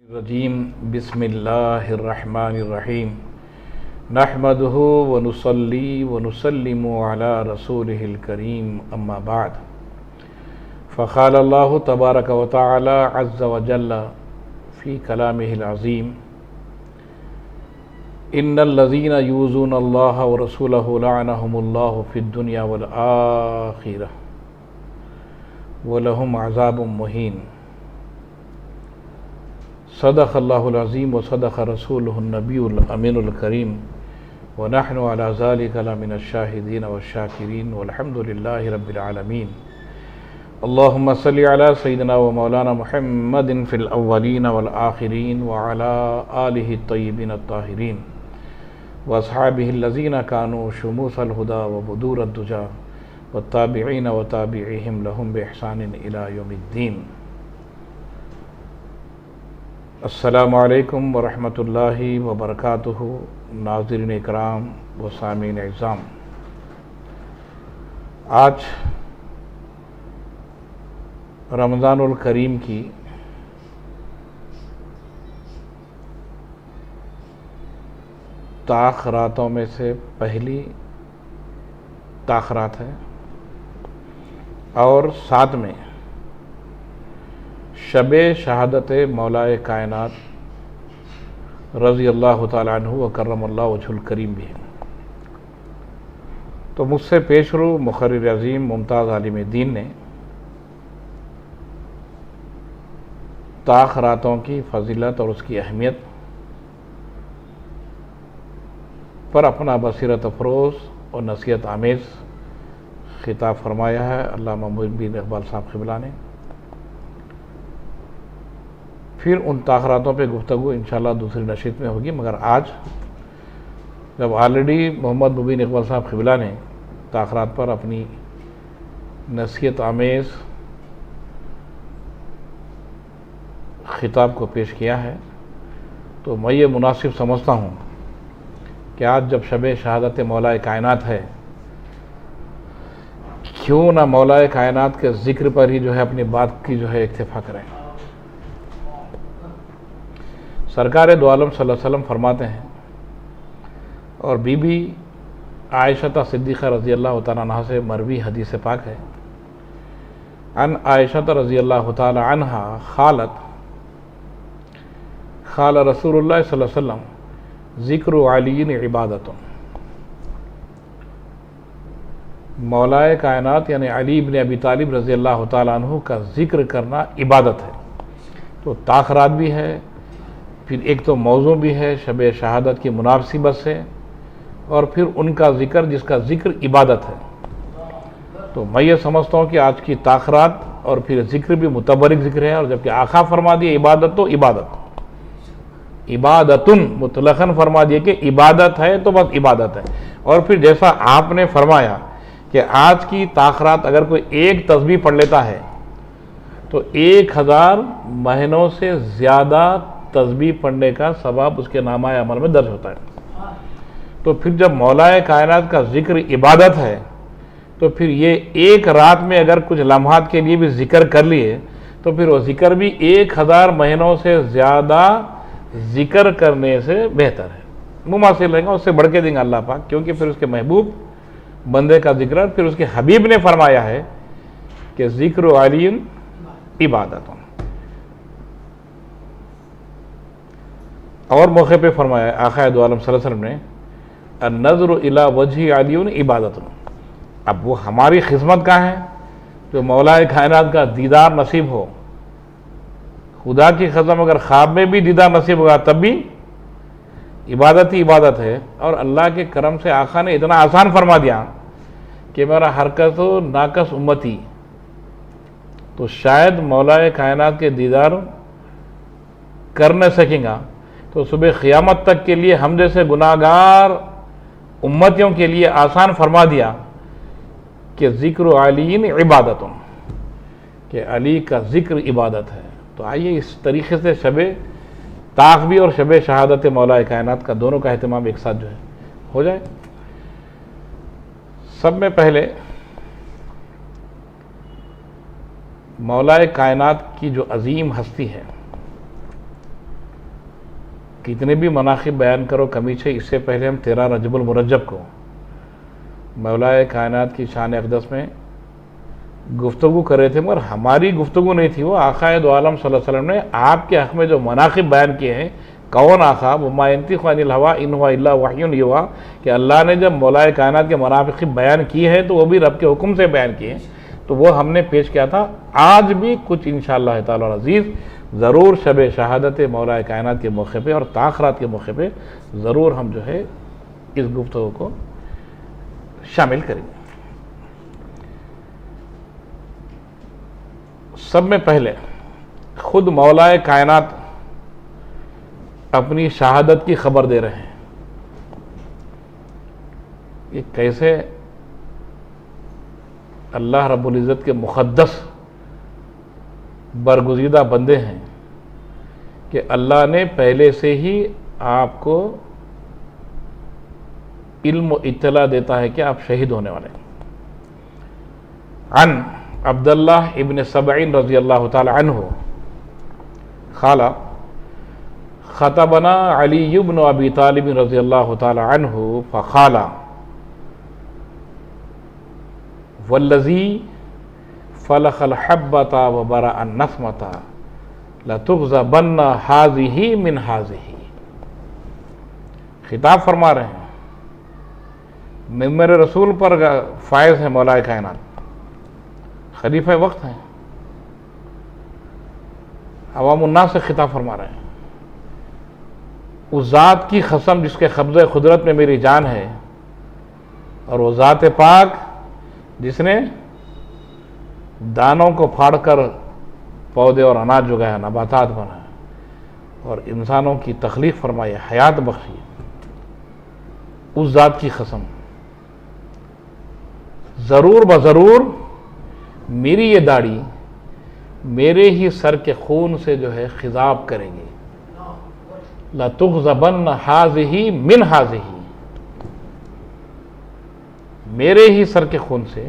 الرجیم بسم اللہ الرحمن الرحیم نحمدہ ونصلی ونسلم علی رسولہ الکریم اما بعد فقال اللہ تبارک و تعالی عز وجل فی کلامہ العظیم ان الذین یؤذون اللہ ورسولہ لعنہم اللہ فی الدنیا والآخرہ ولہم عذاب مہین۔ صدق اللہ العظیم و صدق رسولہ النبی الامین الکریم ونحن علی ذلک لمن الشاہدین والشاکرین والحمد للہ رب العالمین۔ اللہم صلی علی سیدنا و مولانا محمد فی الاولین والآخرین وعلی آلہ الطیبین الطاہرین واصحابہ الذین کانوا شموس الہدی وبدور الدجی والتابعین وتابعیہم لہم بإحسان الی یوم الدین۔ السلام علیکم ورحمۃ اللہ وبرکاتہ۔ ناظرین اکرام و سامعین اعظام، آج رمضان الکریم کی تاخراتوں میں سے پہلی تاخرات ہے اور ساتھ میں شب شہادت مولائے کائنات رضی اللہ تعالیٰ عنہ وکرم اللہ وجہ الکریم بھی ہے۔ تو مجھ سے پیش رو مقرر عظیم ممتاز عالم دین نے تاخراتوں کی فضیلت اور اس کی اہمیت پر اپنا بصیرت افروز اور نصیحت آمیز خطاب فرمایا ہے علامہ محی الدین اقبال صاحب قبلہ نے۔ پھر ان تاخراتوں پہ گفتگو انشاءاللہ دوسری نشست میں ہوگی، مگر آج جب آلریڈی محمد مبین اقبال صاحب قبلہ نے تاخرات پر اپنی نصیحت آمیز خطاب کو پیش کیا ہے، تو میں یہ مناسب سمجھتا ہوں کہ آج جب شب شہادت مولائے کائنات ہے، کیوں نہ مولائے کائنات کے ذکر پر ہی اپنی بات کی اکتفا کریں۔ سرکار دو عالم صلی اللہ علیہ وسلم فرماتے ہیں، اور بی بی عائشہ صدیقہ رضی اللہ تعالیٰ عنہ سے مروی حدیث پاک ہے، عن عائشہ رضی اللہ تعالیٰ عنہ قالت قال رسول اللہ صلی اللہ علیہ وسلم ذکر علی عبادت۔ مولائے کائنات یعنی علی بن ابی طالب رضی اللہ تعالیٰ عنہ کا ذکر کرنا عبادت ہے۔ تو تاخرات بھی ہے، پھر ایک تو موضوع بھی ہے شب شہادت کی مناسبت سے، اور پھر ان کا ذکر جس کا ذکر عبادت ہے۔ تو میں یہ سمجھتا ہوں کہ آج کی تاخرات اور پھر ذکر بھی متبرک ذکر ہے، اور جبکہ آقا فرما دیے عبادت تو عبادت، عبادتن مطلقاً فرما دیے کہ عبادت ہے تو بس عبادت ہے۔ اور پھر جیسا آپ نے فرمایا کہ آج کی تاخرات اگر کوئی ایک تسبیح پڑھ لیتا ہے تو 1000 مہینوں سے زیادہ تسبیح پڑھنے کا ثواب اس کے نامہ عمل میں درج ہوتا ہے۔ تو پھر جب مولائے کائنات کا ذکر عبادت ہے، تو پھر یہ ایک رات میں اگر کچھ لمحات کے لیے بھی ذکر کر لیے تو پھر وہ ذکر بھی 1000 مہینوں سے زیادہ ذکر کرنے سے بہتر ہے، مماثل رہے گا، اس سے بڑھ کے دیں گے اللہ پاک، کیونکہ پھر اس کے محبوب بندے کا ذکر ہے۔ پھر اس کے حبیب نے فرمایا ہے کہ ذکر علی عبادت، اور موقع پہ فرمایا آقا دو عالم صلی اللہ علیہ وسلم نے النظر الی وجہ علی عبادت۔ اب وہ ہماری خدمت کا ہے جو مولائے کائنات کا دیدار نصیب ہو، خدا کی قسم اگر خواب میں بھی دیدار نصیب ہوگا تب بھی عبادت ہی عبادت ہے۔ اور اللہ کے کرم سے آقا نے اتنا آسان فرما دیا کہ میرا حرکت و ناقص امتی تو شاید مولائے کائنات کے دیدار کر نہ سکیں گا، تو صبح قیامت تک کے لیے ہم جیسے گناہگار امتیوں کے لیے آسان فرما دیا کہ ذکر علی عبادت، کہ علی کا ذکر عبادت ہے۔ تو آئیے اس طریقے سے شب تاخبی اور شب شہادت مولائے کائنات کا دونوں کا اہتمام ایک ساتھ ہو جائے۔ سب میں پہلے مولائے کائنات کی جو عظیم ہستی ہے کتنے بھی مناقب بیان کرو کمی ہے. اس سے پہلے ہم 13 رجب المرجب کو مولا کائنات کی شان اقدس میں گفتگو کر رہے تھے، مگر ہماری گفتگو نہیں تھی، وہ آقا دو عالم صلی اللہ علیہ وسلم نے آپ کے حق میں جو مناقب بیان کیے ہیں. کون آقا؟ وما ينطق عن الهوى ان هو الا وحی یوحی، کہ اللہ نے جب مولا کائنات کے مناقب بیان کیے ہیں تو وہ بھی رب کے حکم سے بیان کیے ہیں. تو وہ ہم نے پیش کیا تھا. آج بھی کچھ انشاءاللہ تعالی العزیز ضرور شب شہادت مولا کائنات کے موقع پہ اور تاخرات کے موقع پہ ضرور ہم جو ہے اس گفتگو کو شامل کریں گے. سب میں پہلے خود مولا کائنات اپنی شہادت کی خبر دے رہے ہیں. یہ کیسے اللہ رب العزت کے مقدس برگزیدہ بندے ہیں کہ اللہ نے پہلے سے ہی آپ کو علم و اطلاع دیتا ہے کہ آپ شہید ہونے والے ہیں. عن عبداللہ ابن سبعین رضی اللہ تعالی عنہ قال خطبنا علی بن ابی طالب رضی اللہ تعالی عنہ فقال والذی فلق الحبۃ وبرأ النسمۃ لتغضبن هذه من هذه. خطاب فرما رہے ہیں، میرے رسول پر فائز ہے مولا کائنات، خلیفہ وقت ہیں، عوام الناس سے خطاب فرما رہے ہیں. اس ذات کی قسم جس کے قبضہ قدرت میں میری جان ہے، اور وہ ذات پاک جس نے دانوں کو پھاڑ کر پودے اور اناج اگایا، نباتات بنایا اور انسانوں کی تخلیق فرمائی، حیات بخشی، اس ذات کی قسم ضرور بضرور میری یہ داڑھی میرے ہی سر کے خون سے جو ہے خضاب کرے گی. لَتُغْضَبَنَّ هَذِهِ مِنْ هَذِهِ، میرے ہی سر کے خون سے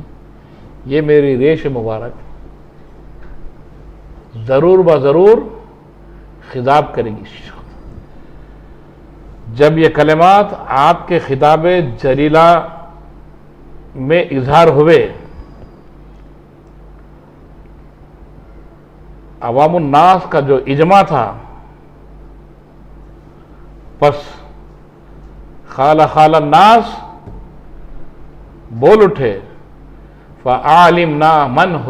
یہ میری ریش مبارک ضرور بضرور خضاب کرے گی. جب یہ کلمات آپ کے خطاب جلیلہ میں اظہار ہوئے، عوام الناس کا جو اجماع تھا، پس خال الناس بول اٹھے، فَعَالِمْنَا مَنْ هُ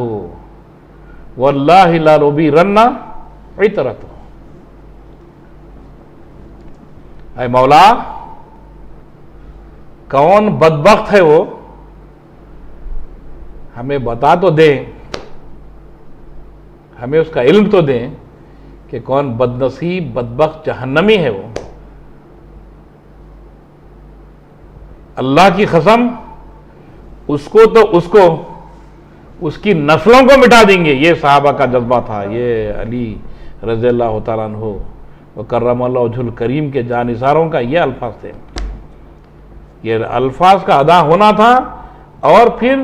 وَاللَّهِ لَنُبِيرَنَّ عِطْرَتُهُ. اے مولا، کون بدبخت ہے وہ، ہمیں بتا تو دیں، ہمیں اس کا علم تو دیں کہ کون بدنصیب بدبخت جہنمی ہے وہ. اللہ کی قسم، اس کو تو اس کی نسلوں کو مٹا دیں گے. یہ صحابہ کا جذبہ تھا، یہ علی رضی اللہ تعالیٰ عنہ وکرم اللہ وجہ الکریم کے جانثاروں کا یہ الفاظ تھے. یہ الفاظ کا ادا ہونا تھا، اور پھر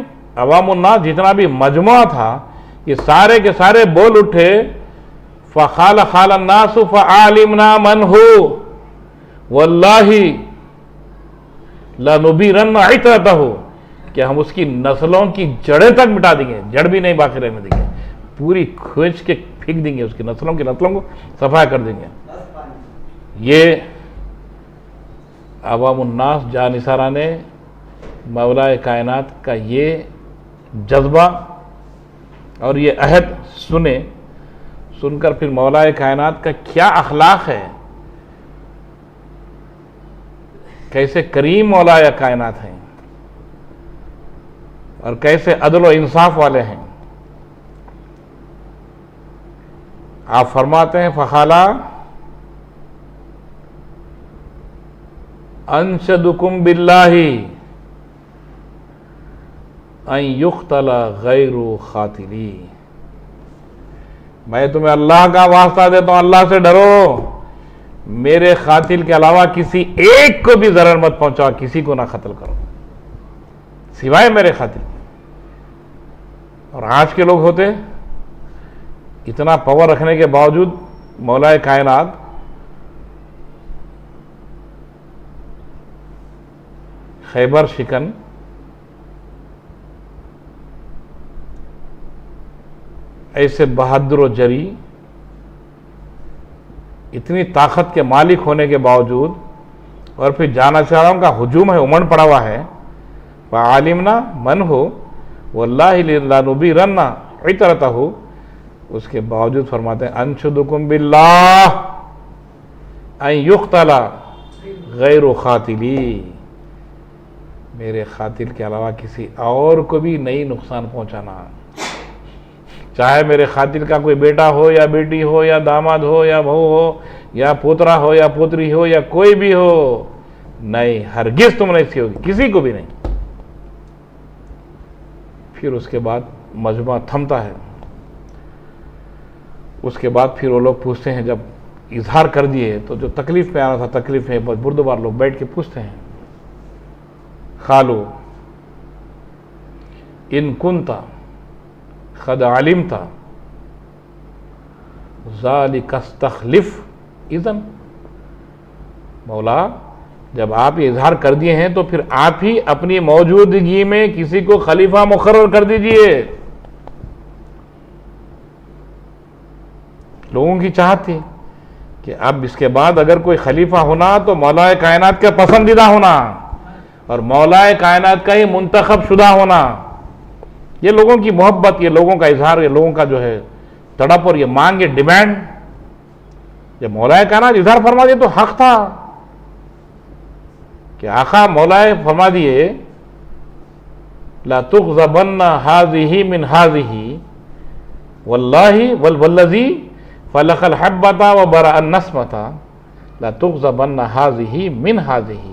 عوام الناس جتنا بھی مجموعہ تھا یہ سارے کے سارے بول اٹھے، فَخَالَ النَّاسُ فَعَالِمْنَا مَنْ هُ وَاللَّهِ لَنُبِيرَنَّ عِطْرَتَهُ، کہ ہم اس کی نسلوں کی جڑیں تک مٹا دیں گے، جڑ بھی نہیں باقی رہنے دیں گے، پوری کھینچ کے پھینک دیں گے، اس کی نسلوں کو صفا کر دیں گے. یہ عوام الناس جانثاران نے مولا کائنات کا یہ جذبہ اور یہ عہد سن کر پھر مولا کائنات کا کیا اخلاق ہے، کیسے کریم مولا کائنات ہیں اور کیسے عدل و انصاف والے ہیں. آپ فرماتے ہیں، فخالا انشدکم باللہ ان یقتل غیر قاتلی، میں تمہیں اللہ کا واسطہ دیتا ہوں، اللہ سے ڈرو، میرے قاتل کے علاوہ کسی ایک کو بھی ضرر مت پہنچاؤ، کسی کو نہ قتل کرو سوائے میرے قاتل. اور آج کے لوگ ہوتے اتنا پاور رکھنے کے باوجود مولا کائنات خیبر شکن ایسے بہادر و جری اتنی طاقت کے مالک ہونے کے باوجود اور پھر جانشاروں کا ہجوم ہے امڑ پڑا ہوا ہے وعالمنا من ہو واللہ لنبیرن عطرتہ اس کے باوجود فرماتے ہیں انشدکم باللہ ان یقتل غیر قاتلی میرے قاتل کے علاوہ کسی اور کو بھی نہیں نقصان پہنچانا چاہے میرے قاتل کا کوئی بیٹا ہو یا بیٹی ہو یا داماد ہو یا بہو ہو یا پوترا ہو یا پوتری ہو یا کوئی بھی ہو نہیں ہرگز تم نہیں سی ہوگی کسی کو بھی نہیں. پھر اس کے بعد مجمع تھمتا ہے. اس کے بعد پھر وہ لوگ پوچھتے ہیں جب اظہار کر دیے تو جو تکلیف میں آنا تھا تکلیف میں بردبار لوگ بیٹھ کے پوچھتے ہیں قالوا ان کنت قد علمت ذلک استخلف اذن مولا جب آپ یہ اظہار کر دیے ہیں تو پھر آپ ہی اپنی موجودگی میں کسی کو خلیفہ مقرر کر دیجئے. لوگوں کی چاہت تھی کہ اب اس کے بعد اگر کوئی خلیفہ ہونا تو مولا کائنات کا پسندیدہ ہونا اور مولا کائنات کا ہی منتخب شدہ ہونا. یہ لوگوں کی محبت یہ لوگوں کا اظہار یہ لوگوں کا جو ہے تڑپ اور یہ مانگ یہ ڈیمانڈ جب مولا کائنات اظہار فرما دیے تو حق تھا کہ آقا مولا فرما دیے لا تغضبن هذه من هذه واللہ والذی فلق الحبۃ وبرأ النسمۃ لا تغضبن هذه من هذه.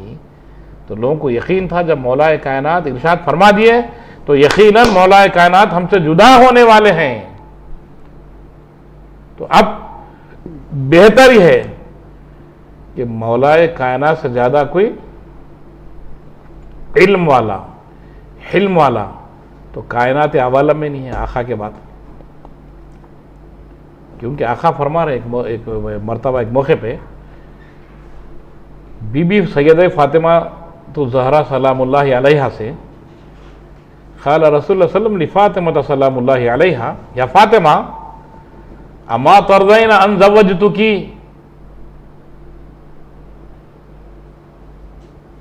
تو لوگوں کو یقین تھا جب مولا کائنات ارشاد فرما دیے تو یقیناً مولا کائنات ہم سے جدا ہونے والے ہیں. تو اب بہتر ہی ہے کہ مولا کائنات سے زیادہ کوئی علم والا حلم والا تو کائنات عوالم میں نہیں ہے آقا کے بعد. کیونکہ آقا فرما رہے ایک مرتبہ ایک موقع پہ بی بی سیدہ فاطمہ تو زہرا سلام اللہ علیہا سے قال رسول اللہ صلی اللہ علیہ وسلم لفاطمہ سلام اللہ علیہا یا فاطمہ اما ترضین ان زوجتکی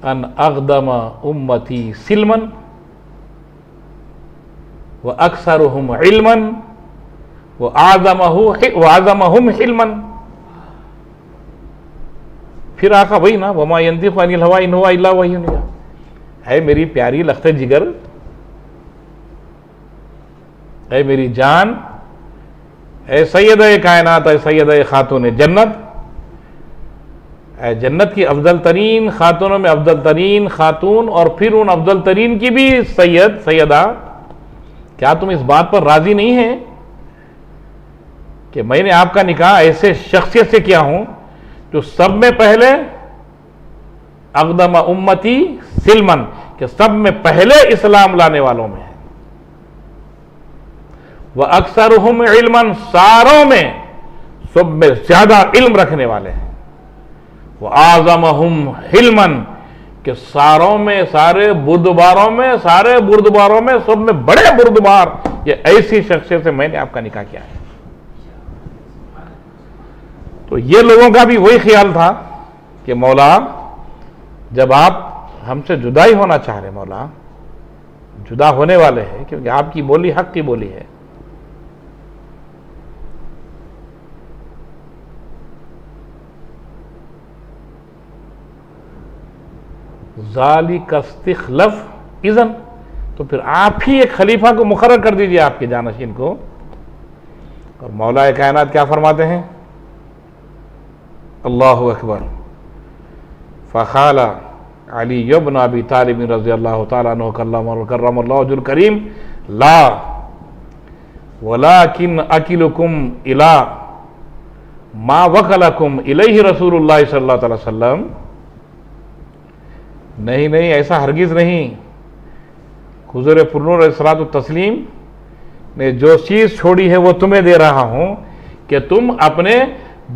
ان اغدم امتی سلما واکثرهم علما واعظمهم حلما. پھر آقا وہی نا وما ينطق عن الهوى ان هو الا وحی یوحی. اے میری پیاری لخت جگر اے میری جان اے سیدہ کائنات اے سیدہ خاتون جنت اے جنت کی افضل ترین خاتونوں میں افضل ترین خاتون اور پھر ان افضل ترین کی بھی سیدہ کیا تم اس بات پر راضی نہیں ہیں کہ میں نے آپ کا نکاح ایسے شخصیت سے کیا ہوں جو سب میں پہلے اقدم امتی سلمن کہ سب میں پہلے اسلام لانے والوں میں ہے وَأَكْثَرُهُمْ عِلْمًا ساروں میں سب میں زیادہ علم رکھنے والے ہیں وَآزَمَهُمْ حِلْمًا کہ ساروں میں سارے بردباروں میں سب میں بڑے بردبار یہ ایسی شخصیت سے میں نے آپ کا نکاح کیا ہے. تو یہ لوگوں کا بھی وہی خیال تھا کہ مولا جب آپ ہم سے جدا ہی ہونا چاہ رہے مولا جدا ہونے والے ہیں کیونکہ آپ کی بولی حق کی بولی ہے. ذالک استخلف اذن تو پھر آپ ہی ایک خلیفہ کو مقرر کر دیجئے آپ کے جانشین کو. اور مولا کائنات کیا فرماتے ہیں اللہ اکبر فقال علی بن ابی طالب رضی اللہ تعالیٰ عنہ کرم اللہ وجہ الکریم لا ولکن اکلکم الی ما وکلکم الیہ رسول اللہ صلی اللہ علیہ وسلم. نہیں ایسا ہرگز نہیں حضور پرنور علیہ الصلوۃ والتسلیم نے جو چیز چھوڑی ہے وہ تمہیں دے رہا ہوں کہ تم اپنے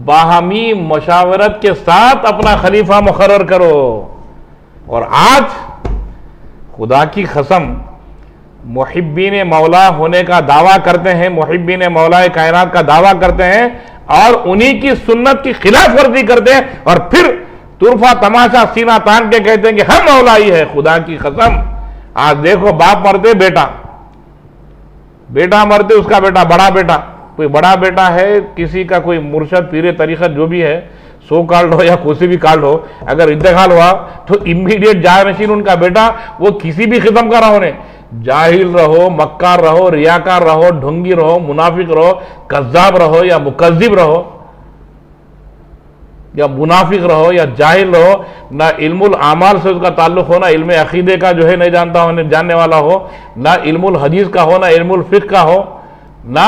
باہمی مشاورت کے ساتھ اپنا خلیفہ مقرر کرو. اور آج خدا کی قسم محبین مولا ہونے کا دعویٰ کرتے ہیں، محبین مولا کائنات کا دعویٰ کرتے ہیں اور انہی کی سنت کی خلاف ورزی کرتے ہیں، اور پھر طرفہ تماشا سینہ تان کے کہتے ہیں کہ ہم مولا ہی ہے۔ خدا کی قسم آج دیکھو، باپ مرتے بیٹا مرتے اس کا بیٹا، بڑا بیٹا، کوئی بڑا بیٹا ہے کسی کا، کوئی مرشد پیر طریقت جو بھی ہے، سو کارڈ ہو یا کوئی بھی کارڈ ہو، اگر انتقال ہوا تو امیڈیٹ جانشین ان کا بیٹا، وہ کسی بھی قسم کا رہو، جاہل رہو، مکار رہو، ریاکار رہو، ڈھنگی رہو، منافق رہو، کذاب رہو یا مکذب رہو یا منافق رہو یا جاہل رہو، نہ علم الاعمال سے اس کا تعلق ہو، نہ علم عقیدے کا جو ہے نہیں جانتا ہو، نہیں جاننے والا ہو، نہ علم الحدیث کا ہو، نہ علم الفقہ کا ہو، نہ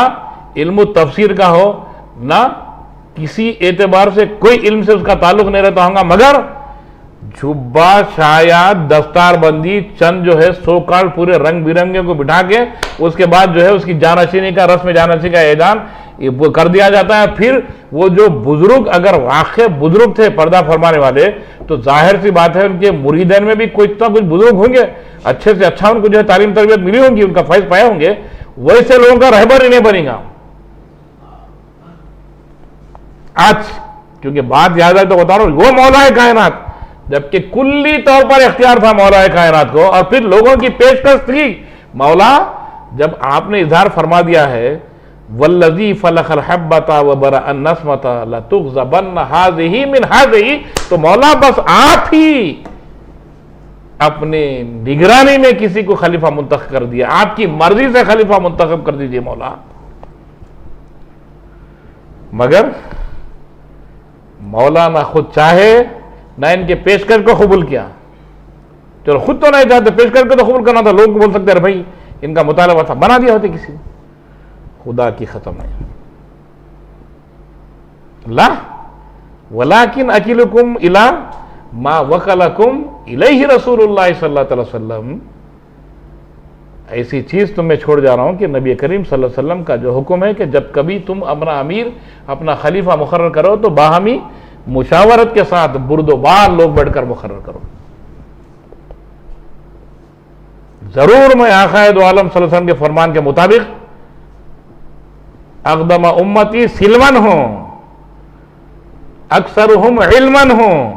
علم التفسیر کا ہو، نہ کسی اعتبار سے کوئی علم سے اس کا تعلق نہیں رہتا ہوگا، مگر جھبا، شایات، دستار بندی، چند جو ہے سو کال پورے رنگ برنگے کو بٹھا کے اس کے بعد جو ہے اس کی جانشینی کا، رسم جانشینی کا اعلان کر دیا جاتا ہے۔ پھر وہ جو بزرگ اگر واقع بزرگ تھے پردہ فرمانے والے، تو ظاہر سی بات ہے ان کے مریدین میں بھی کوئی نہ کچھ بزرگ ہوں گے، اچھے سے اچھا ان کو جو ہے تعلیم تربیت ملی ہوگی، ان کا فیض پائے ہوں گے، ویسے لوگوں کا رہبر ہی نہیں بنے گا آج۔ کیونکہ بات یاد ہے تو بتا رہا ہوں، وہ مولا کائنات، جبکہ کلی طور پر اختیار تھا مولا کائنات کو، اور پھر لوگوں کی پیشکش تھی۔ مولا جب آپ نے اظہار فرما دیا ہے والذی فلق الحبۃ وبرأ النسمۃ لتغضبن هذه من هذه، تو مولا بس آپ ہی اپنے نگرانی میں کسی کو خلیفہ منتخب کر دیا، آپ کی مرضی سے خلیفہ منتخب کر دیجئے مولا۔ مگر مولا نہ خود چاہے نہ ان کے پیشکش کو قبول کیا۔ چلو خود تو نہیں چاہتے، پیشکش کو تو قبول کرنا تھا، لوگ بول سکتے ہیں بھائی ان کا مطالبہ تھا، بنا دیا ہوتے کسی نے۔ خدا کی ختم ہے لا ولیکن اکلکم الی ما وکلکم الیہ رسول اللہ صلی اللہ علیہ وسلم، ایسی چیز تم میں چھوڑ جا رہا ہوں کہ نبی کریم صلی اللہ علیہ وسلم کا جو حکم ہے کہ جب کبھی تم اپنا امیر، اپنا خلیفہ مقرر کرو تو باہمی مشاورت کے ساتھ برد و بار لوگ بیٹھ کر مقرر کرو۔ ضرور میں آقا دو عالم صلی اللہ علیہ وسلم کے فرمان کے مطابق اقدم امتی سلمن ہوں، اکثرہم علمن ہوں،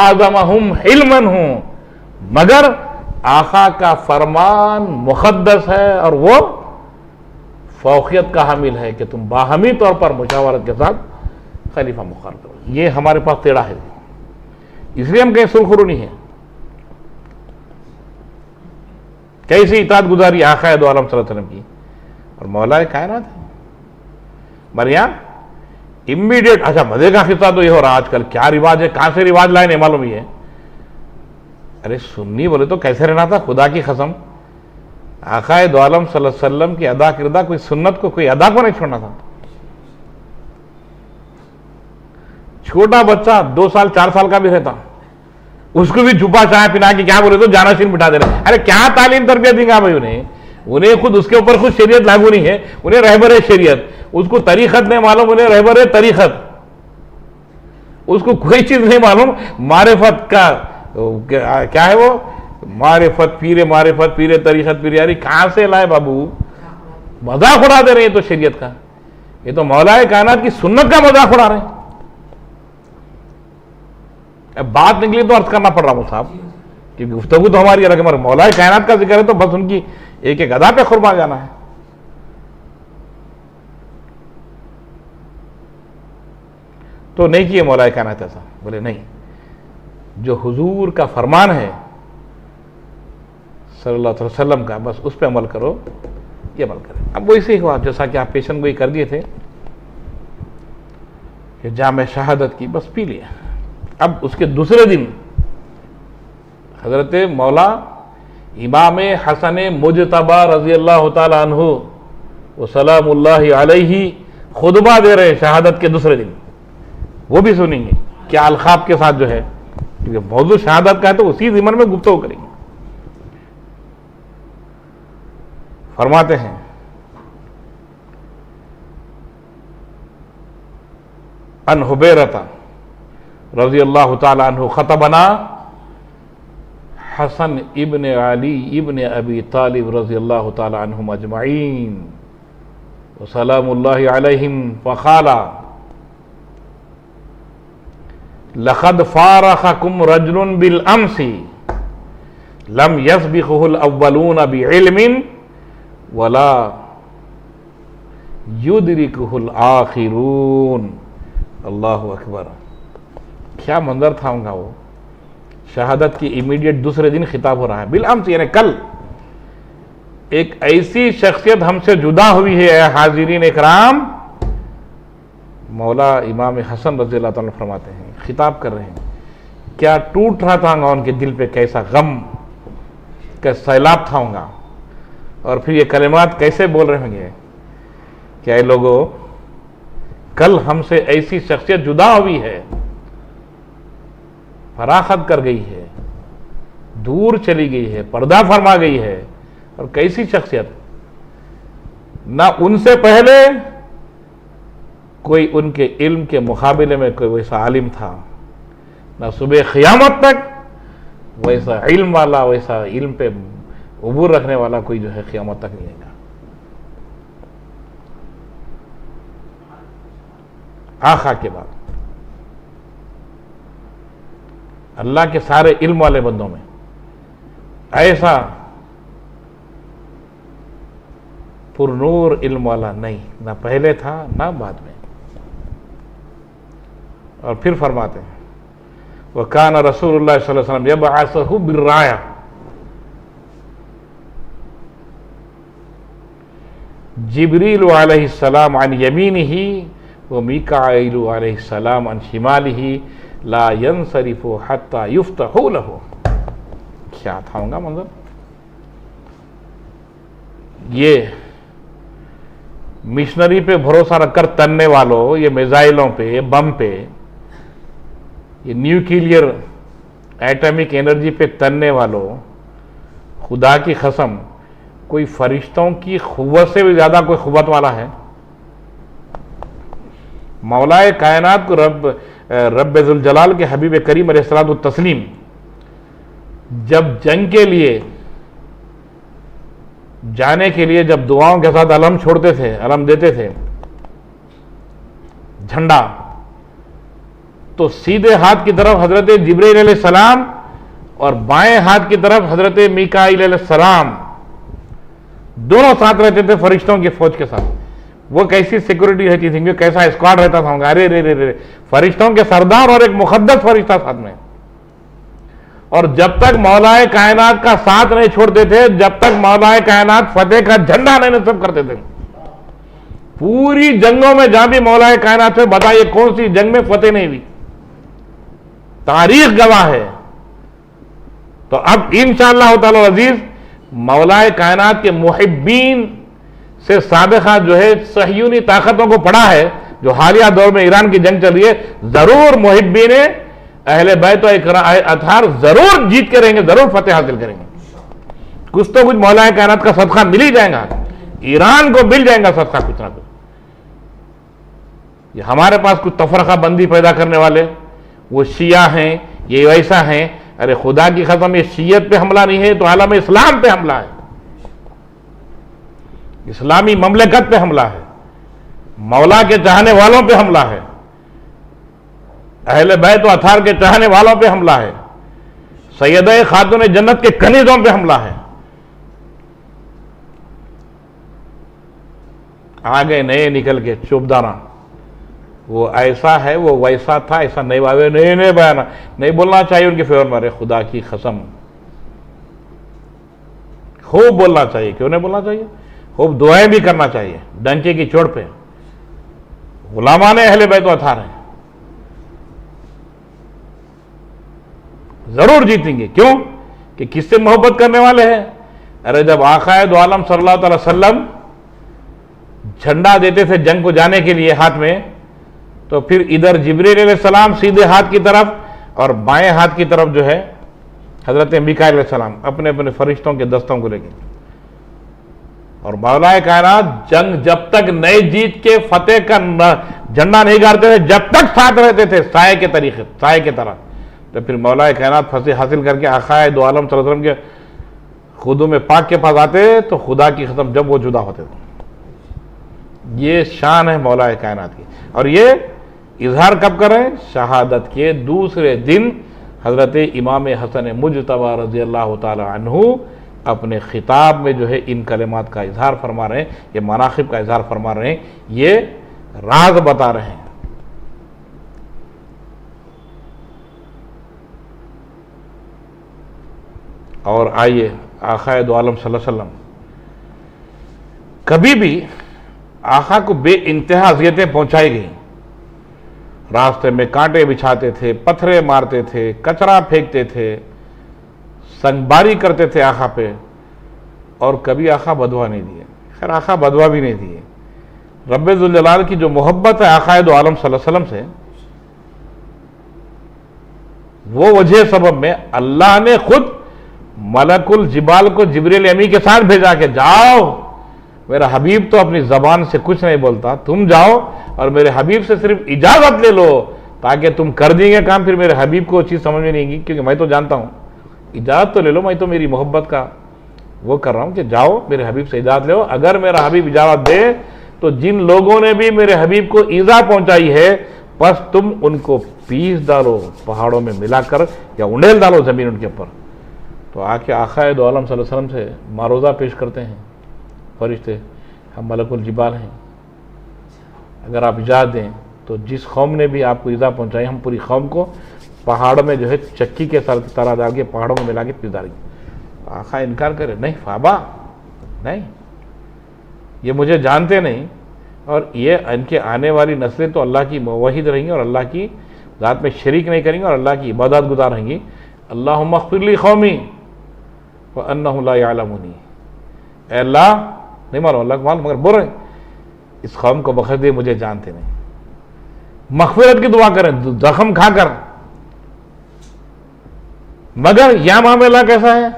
اعظمہم علمن ہوں، مگر آقا کا فرمان مقدس ہے اور وہ فوقیت کا حامل ہے کہ تم باہمی طور پر مشاورت کے ساتھ خلیفہ مقرر کرو۔ یہ ہمارے پاس ٹیڑھا ہے، اس لیے ہم کہیں سرخرونی ہیں۔ کیسی اطاعت گزاری آقا دو عالم صلی اللہ علیہ وسلم کی اور مولا کائنات ہے۔ مریم امیڈیٹ، اچھا مزے کا قصہ تو یہ ہو رہا آج کل، کیا رواج ہے، کہاں سے رواج لائے نہیں معلوم ہی ہے۔ ارے سنی بولے تو کیسے رہنا تھا، خدا کی قسم آقا دو عالم صلی اللہ علیہ وسلم کی ادا کردہ کوئی سنت کو، کوئی ادا کو نہیں چھوڑنا تھا۔ چھوٹا بچہ 2 سال 4 سال کا بھی رہتا، اس کو بھی چھپا چائے پنا کے کیا بولے تو جانشین بٹھا دے رہا۔ ارے کیا تعلیم تربیت دیں گا بھائی انہیں خود اس کے اوپر خود شریعت لاگو نہیں ہے، انہیں رہبر شریعت، اس کو طریقت نہیں معلوم، انہیں رہبر طریقت، اس کو کوئی چیز نہیں معلوم معرفت کا کیا ہے، وہ معرفت پیر طریقت پیر، یاری کہاں سے لائے بابو، مذاق اڑا دے رہے ہیں تو شریعت کا، یہ تو مولا کائنات کی سنت کا مذاق اڑا رہے ہیں۔ بات نکلی تو عرض کرنا پڑ رہا ہوں صاحب، کیونکہ گفتگو تو ہماری رقم مولا کائنات کا ذکر ہے تو بس ان کی ایک ایک ادا پہ قربان جانا ہے۔ تو نہیں کیے مولا کائنات ایسا، بولے نہیں، جو حضور کا فرمان ہے صلی اللہ علیہ وسلم کا، بس اس پہ عمل کرو، یہ عمل کرے۔ اب وہ اسی ہوا جیسا کہ آپ پیشن گوئی کر دیے تھے کہ جام شہادت کی بس پی لیا۔ اب اس کے دوسرے دن حضرت مولا امام حسن مجتبی رضی اللہ تعالی عنہ و سلام اللہ علیہ خطبہ دے رہے شہادت کے دوسرے دن، وہ بھی سنیں گے کیا الخاب کے ساتھ جو ہے، کیونکہ موضوع شہادت کا ہے تو اسی ضمن میں گفتگو کریں گے۔ فرماتے ہیں ان حبیرۃ رضی اللہ تعالی عنہ خطبنا حسن ابن علی ابن ابی طالب رضی اللہ تعالی عنہم اجمعین وسلام اللہ علیہم فقال لقد فارقكم رجل بالامس لم يسبقه الاولون بعلم ولا يدركه الاخرون. اللہ اکبر. کیا منظر تھا ان کا وہ. شہادت کی امیڈیٹ دوسرے دن خطاب ہو رہا ہے. بالامس یعنی کل ایک ایسی شخصیت ہم سے جدا ہوئی ہے اے حاضرین اکرام. مولا امام حسن رضی اللہ تعالیٰ فرماتے ہیں, خطاب کر رہے ہیں, کیا ٹوٹ رہا تھا ان کے دل پہ, کیسا غم کا سیلاب تھا ان کا. اور پھر یہ کلمات کیسے بول رہے ہوں گے کہ اے لوگو, کل ہم سے ایسی شخصیت جدا ہوئی ہے, فراخت کر گئی ہے, دور چلی گئی ہے, پردہ فرما گئی ہے. اور کیسی شخصیت, نہ ان سے پہلے کوئی ان کے علم کے مقابلے میں کوئی ویسا عالم تھا, نہ صبح قیامت تک ویسا علم والا, ویسا علم پہ عبور رکھنے والا کوئی جو ہے قیامت تک نہیں آئے گا. آخا کے بعد اللہ کے سارے علم والے بندوں میں ایسا پر نور علم والا نہیں, نہ پہلے تھا نہ بعد میں. اور پھر فرماتے ہیں وَكَانَ رسول اللہ صلی اللہ علیہ وسلم يَبْعَثُهُ بِالرَّایَةِ, جبریل علیہ السلام عن یمینہ ومیکائیل علیہ السلام عن شمالہ لا ينصرف حتی یفتح لہ. کیا تھا ہوگا منظر. یہ مشنری پہ بھروسہ رکھ کر تننے والوں, یہ میزائلوں پہ, یہ بم پہ, یہ نیوکلیئر ایٹمک انرجی پہ تننے والوں, خدا کی قسم کوئی فرشتوں کی قوت سے بھی زیادہ کوئی قوت والا ہے؟ مولا کائنات کو رب ذوالجلال کے حبیب کریم علیہ الصلوۃ والتسلیم جب جنگ کے لیے جانے کے لیے جب دعاؤں کے ساتھ علم چھوڑتے تھے, علم دیتے تھے, جھنڈا, تو سیدھے ہاتھ کی طرف حضرت جبرائیل علیہ السلام اور بائیں ہاتھ کی طرف حضرت میکائیل علیہ السلام دونوں ساتھ رہتے تھے فرشتوں کی فوج کے ساتھ. وہ کیسی سیکورٹی رہتی تھی, کیسا اسکواڈ رہتا تھا. ارے رے رے رے, فرشتوں کے سردار اور ایک مقدس فرشتہ ساتھ میں. اور جب تک مولا کائنات کا ساتھ نہیں چھوڑتے تھے, جب تک مولا کائنات فتح کا جھنڈا نہیں نصب کرتے تھے. پوری جنگوں میں جہاں بھی مولا کائنات سے بتائیے کون سی جنگ میں فتح نہیں ہوئی, تاریخ گواہ ہے. تو اب انشاءاللہ تعالی عزیز مولا کائنات کے محبین سے سابقہ جو ہے صہیونی طاقتوں کو پڑھا ہے, جو حالیہ دور میں ایران کی جنگ چل رہی ہے, ضرور محبین اہل بیت و اطہار ضرور جیت کے رہیں گے, ضرور فتح حاصل کریں گے. کچھ تو کچھ مولا کائنات کا صدقہ مل ہی جائے گا, ایران کو مل جائے گا صدقہ کچھ نہ کچھ. یہ ہمارے پاس کچھ تفرقہ بندی پیدا کرنے والے وہ شیعہ ہیں, یہ ویسا ہیں. ارے خدا کی قسم, یہ شیعت پہ حملہ نہیں ہے تو عالم اسلام پہ حملہ ہے, اسلامی مملکت پہ حملہ ہے, مولا کے چاہنے والوں پہ حملہ ہے, اہل بیت و اطہار کے چاہنے والوں پہ حملہ ہے, سیدہ خاتون جنت کے کنیزوں پہ حملہ ہے. آگے نئے نکل کے چوبداراں, وہ ایسا ہے وہ ویسا تھا, ایسا نہیں باوے نہیں بیانا نہیں بولنا چاہیے ان کے فیور میں. ارے خدا کی قسم خوب بولنا چاہیے, کیوں نہیں بولنا چاہیے, خوب دعائیں بھی کرنا چاہیے ڈنکے کی چوٹ پہ. غلامان اہل بیت و اطہار ہیں, ضرور جیتیں گے. کیوں کہ کس سے محبت کرنے والے ہیں. ارے جب آقا دو عالم صلی اللہ علیہ وسلم جھنڈا دیتے تھے جنگ کو جانے کے لیے ہاتھ میں, تو پھر ادھر جبریل علیہ السلام سیدھے ہاتھ کی طرف اور بائیں ہاتھ کی طرف جو ہے حضرت میکائیل علیہ السلام اپنے اپنے فرشتوں کے دستوں کو لے کے. اور مولا کائنات جنگ جب تک نئے جیت کے فتح کا جھنڈا نہیں گاڑتے تھے, جب تک ساتھ رہتے تھے سائے کے طریقے, سائے کے طرح. تو پھر مولا کائنات فتح حاصل کر کے آقا دو عالم صلی اللہ علیہ وسلم کے خدوم پاک کے پاس آتے تو خدا کی قسم جب وہ جدا ہوتے تھے۔ یہ شان ہے مولا کائنات کی، اور یہ اظہار کب کریں؟ شہادت کے دوسرے دن حضرت امام حسن مجتبی رضی اللہ تعالی عنہ اپنے خطاب میں جو ہے ان کلمات کا اظہار فرما رہے ہیں، یہ مناقب کا اظہار فرما رہے ہیں، یہ راز بتا رہے ہیں۔ اور آئیے آقا دو عالم صلی اللہ علیہ وسلم کبھی بھی آقا کو بے انتہا اذیتیں پہنچائی گئیں، راستے میں کانٹے بچھاتے تھے، پتھرے مارتے تھے، کچرا پھینکتے تھے، سنگباری کرتے تھے آقا پہ، اور کبھی آقا بدوا نہیں دیے۔ خیر آقا بدوا بھی نہیں دیے۔ رب ذوالجلال کی جو محبت ہے آقا دو عالم صلی اللہ علیہ وسلم سے، وہ وجہ سبب میں اللہ نے خود ملک الجبال کو جبریل امی کے ساتھ بھیجا کہ جاؤ، میرا حبیب تو اپنی زبان سے کچھ نہیں بولتا، تم جاؤ اور میرے حبیب سے صرف اجازت لے لو، تاکہ تم کر دیں گے کام، پھر میرے حبیب کو چیز سمجھ میں نہیں آئے گی، کیونکہ میں تو جانتا ہوں، اجازت تو لے لو، میں تو میری محبت کا وہ کر رہا ہوں کہ جاؤ میرے حبیب سے اجازت لو۔ اگر میرا حبیب اجازت دے تو جن لوگوں نے بھی میرے حبیب کو ایذا پہنچائی ہے، بس تم ان کو پیس ڈالو پہاڑوں میں ملا کر، یا انڈیل ڈالو زمین ان کے اوپر۔ تو آ کے آقا دو عالم صلی اللہ علیہ وسلم سے معروضہ پیش کرتے ہیں فرشتے، ہم ملک الجبال ہیں، اگر آپ اجازت دیں تو جس قوم نے بھی آپ کو ایذا پہنچائی، ہم پوری قوم کو پہاڑوں میں جو ہے چکی کے طرح ڈال کے پہاڑوں میں ملا کے پیس ڈالیں گے۔ آقا انکار کرے، نہیں فابا، نہیں، یہ مجھے جانتے نہیں، اور یہ ان کے آنے والی نسلیں تو اللہ کی موحد رہیں گی اور اللہ کی ذات میں شریک نہیں کریں گی اور اللہ کی عبادت گزار رہیں گی۔ اللہم اغفر لی قومی وانہم لا یعلمون، اے اللہ، نہیں معلوم، اللہ کو معلوم، مگر بول رہے ہیں اس قوم کو بخش دے، مجھے جانتے نہیں۔ مغفرت کی دعا کریں زخم کھا کر، مگر یہ معاملہ کیسا ہے؟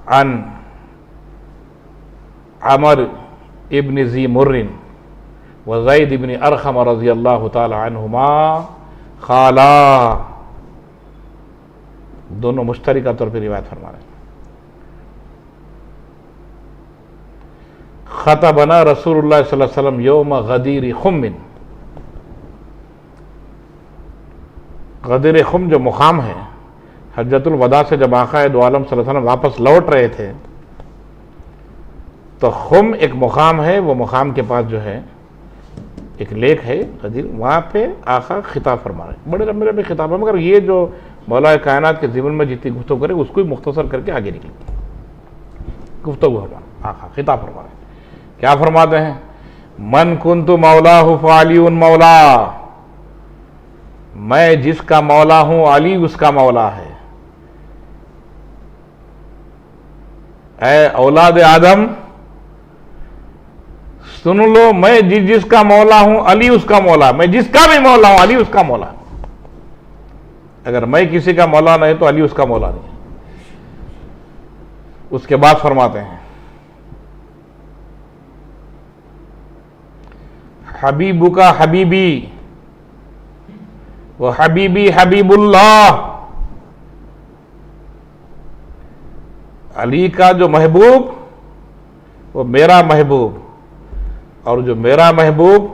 عن عمر ابن ذی مرن وزید ابن ارقم رضی اللہ تعالی عنہما قالا، دونوں مشترکہ طور پہ روایت فرما رہے ہیں، خطبنا رسول اللہ صلی اللہ علیہ وسلم یوم غدیر خم، غدیر خم جو مقام ہے حجۃ الوداع سے جب آقا دو عالم صلی اللہ علیہ وسلم واپس لوٹ رہے تھے، تو خم ایک مقام ہے، وہ مقام کے پاس جو ہے ایک لیک ہے غدیر، وہاں پہ آقا خطاب فرما رہے ہیں، بڑے لمبے لمبے خطاب ہے، مگر یہ جو مولا کائنات کے ضمن میں جتنی گفتگو کرے اس کو ہی مختصر کر کے آگے نکلے گفتگو فرما، آقا خطاب فرما رہے ہیں، کیا فرماتے ہیں؟ من کنت مولاہ فعلی مولا، میں جس کا مولا ہوں علی اس کا مولا ہے۔ اے اولاد آدم سن لو، میں جس کا مولا ہوں علی اس کا مولا، میں جس کا بھی مولا ہوں علی اس کا مولا، اگر میں کسی کا مولا نہیں تو علی اس کا مولا نہیں۔ اس کے بعد فرماتے ہیں حبیبک حبیبی وہ حبیبی حبیب اللہ، علی کا جو محبوب وہ میرا محبوب، اور جو میرا محبوب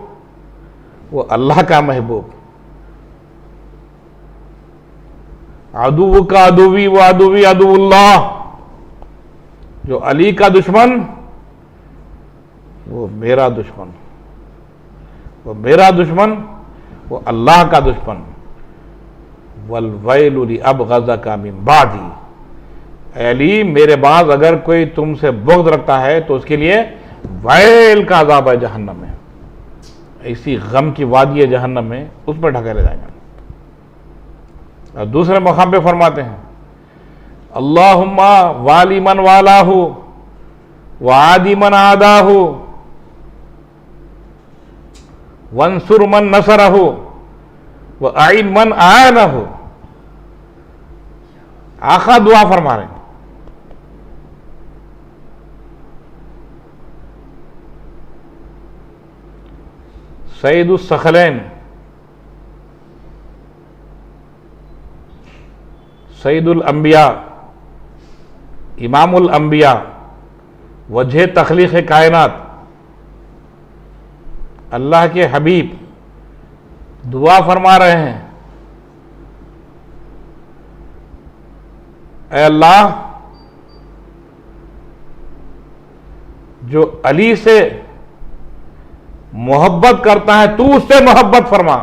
وہ اللہ کا محبوب، عدو کا عدوی و عدوی عدو اللہ، جو علی کا دشمن وہ میرا دشمن، وہ میرا دشمن وہ اللہ کا دشمن، والویل لأبغضک من بعدی، اے علی میرے بعد اگر کوئی تم سے بغض رکھتا ہے تو اس کے لیے ویل کا عذاب ہے جہنم میں، ایسی غم کی وادی ہے جہنم میں، اس میں ڈھکیلے جائیں گے۔ اور دوسرے مقام پہ فرماتے ہیں اللہم والی من والاہ وعادی من عاداہ وانصر من نصرہ وأعن من أعانہ۔ آقا دعا فرما رہے ہیں سید الثقلین، سید الانبیاء، امام الانبیاء، وجہ تخلیق کائنات، اللہ کے حبیب دعا فرما رہے ہیں، اے اللہ جو علی سے محبت کرتا ہے تو اس سے محبت فرما،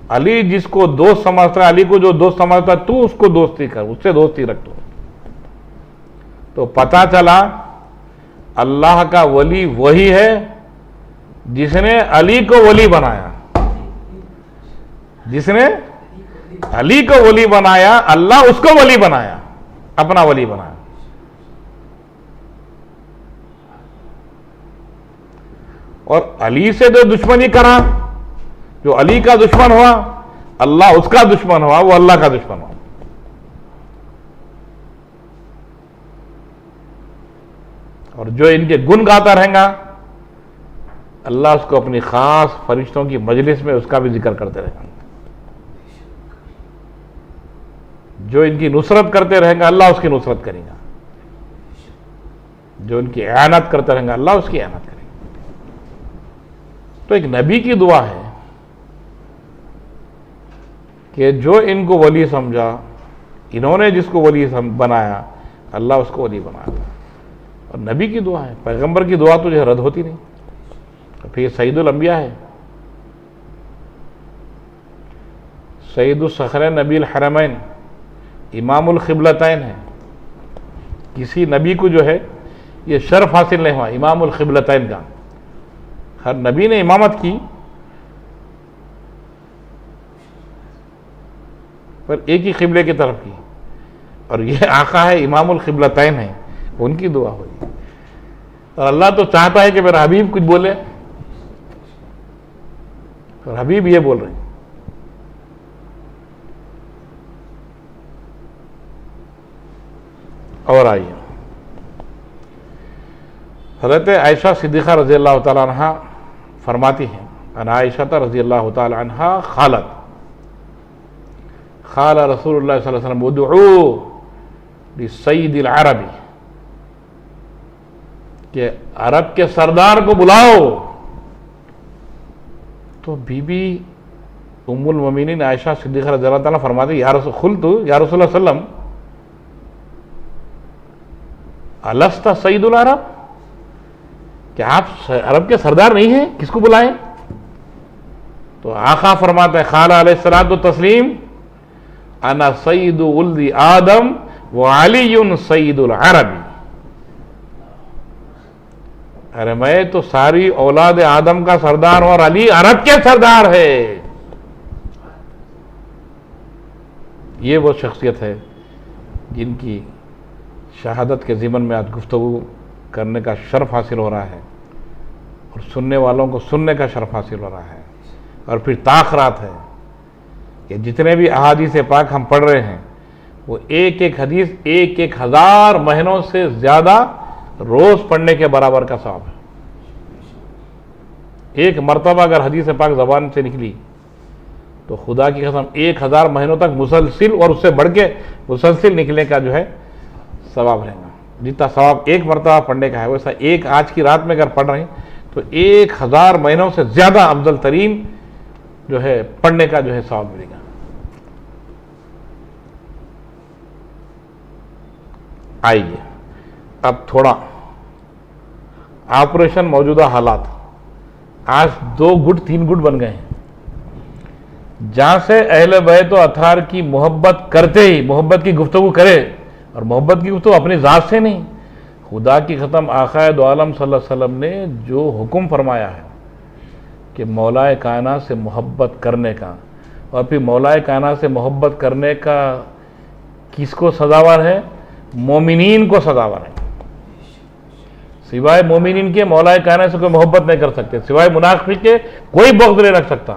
علی جس کو دوست سمجھتا ہے، علی کو جو دوست سمجھتا ہے تو اس کو دوستی کر، اس سے دوستی رکھ دو۔ تو پتہ چلا اللہ کا ولی وہی ہے جس نے علی کو ولی بنایا، جس نے علی کو ولی بنایا، اللہ اس کو ولی بنایا، اپنا ولی بنایا۔ اور علی سے جو دشمنی کرا، جو علی کا دشمن ہوا، اللہ اس کا دشمن ہوا، وہ اللہ کا دشمن ہوا۔ اور جو ان کے گن گاتا رہے گا، اللہ اس کو اپنی خاص فرشتوں کی مجلس میں اس کا بھی ذکر کرتے رہے گا۔ جو ان کی نصرت کرتے رہیں گا، اللہ اس کی نصرت کرے گا۔ جو ان کی اعانت کرتے رہیں گا، اللہ اس کی اعانت کرے گا۔ تو ایک نبی کی دعا ہے کہ جو ان کو ولی سمجھا، انہوں نے جس کو ولی بنایا، اللہ اس کو ولی بنایا۔ اور نبی کی دعا ہے، پیغمبر کی دعا تو جو رد ہوتی نہیں۔ پھر سید الانبیاء ہے، سید الثقلین، نبی الحرمین، امام القبلتین ہے۔ کسی نبی کو جو ہے یہ شرف حاصل نہیں ہوا امام القبلتین کا۔ ہر نبی نے امامت کی، پر ایک ہی قبلے کی طرف کی، اور یہ آقا ہے، امام القبلتین ہے، ان کی دعا ہوئی۔ اور اللہ تو چاہتا ہے کہ میرا حبیب کچھ بولے، اور حبیب یہ بول رہے ہیں۔ اور آئیے، حضرت عائشہ صدیقہ رضی اللہ تعالی عنہ فرماتی ہیں، ان عائشہ رضی اللہ تعالی عنہ قالت قال رسول اللہ صلی اللہ علیہ وسلم ادعوا لسید العرب، کہ عرب کے سردار کو بلاؤ۔ تو بی بی ام المومنین عائشہ صدیقہ رضی اللہ تعالیٰ فرماتی، یا رسول اللہ صلی اللہ علیہ وسلم الست سید العرب، کہ آپ عرب کے سردار نہیں ہیں، کس کو بلائیں؟ تو آقا فرماتا ہے، قال علیہ الصلوۃ والتسلیم انا سید ولد آدم وعلی سید العرب، ارے میں تو ساری اولاد آدم کا سردار ہوں اور علی عرب کے سردار ہے۔ یہ وہ شخصیت ہے جن کی شہادت کے ضمن میں آج گفتگو کرنے کا شرف حاصل ہو رہا ہے، اور سننے والوں کو سننے کا شرف حاصل ہو رہا ہے۔ اور پھر تاخرات ہے کہ جتنے بھی احادیث پاک ہم پڑھ رہے ہیں، وہ ایک ایک حدیث 1000 مہینوں سے زیادہ روز پڑھنے کے برابر کا ثواب ہے۔ ایک مرتبہ اگر حدیث پاک زبان سے نکلی تو خدا کی قسم 1000 مہینوں تک مسلسل، اور اس سے بڑھ کے مسلسل نکلنے کا جو ہے ثواب رہے گا۔ جتنا ثواب ایک مرتبہ پڑھنے کا ہے، ویسا ایک آج کی رات میں اگر پڑھ رہے ہیں تو 1000 مہینوں سے زیادہ افضل ترین جو ہے پڑھنے کا جو ہے ثواب ملے گا۔ آئیے اب تھوڑا آپریشن موجودہ حالات، آج 2 گٹ 3 گٹ بن گئے ہیں، جہاں سے اہل بیت و اطہار کی محبت کرتے ہی محبت کی گفتگو کرے، اور محبت کی گفتگو اپنی ذات سے نہیں، خدا کی ختم آقا دو عالم صلی اللہ علیہ وسلم نے جو حکم فرمایا ہے کہ مولا کائنات سے محبت کرنے کا، اور پھر مولا کائنات سے محبت کرنے کا کس کو سزاوار ہے؟ مومنین کو سزاوار ہے۔ سوائے مومنین کے مولا کائنات سے کوئی محبت نہیں کر سکتے، سوائے منافق کے کوئی بغض نہیں رکھ سکتا۔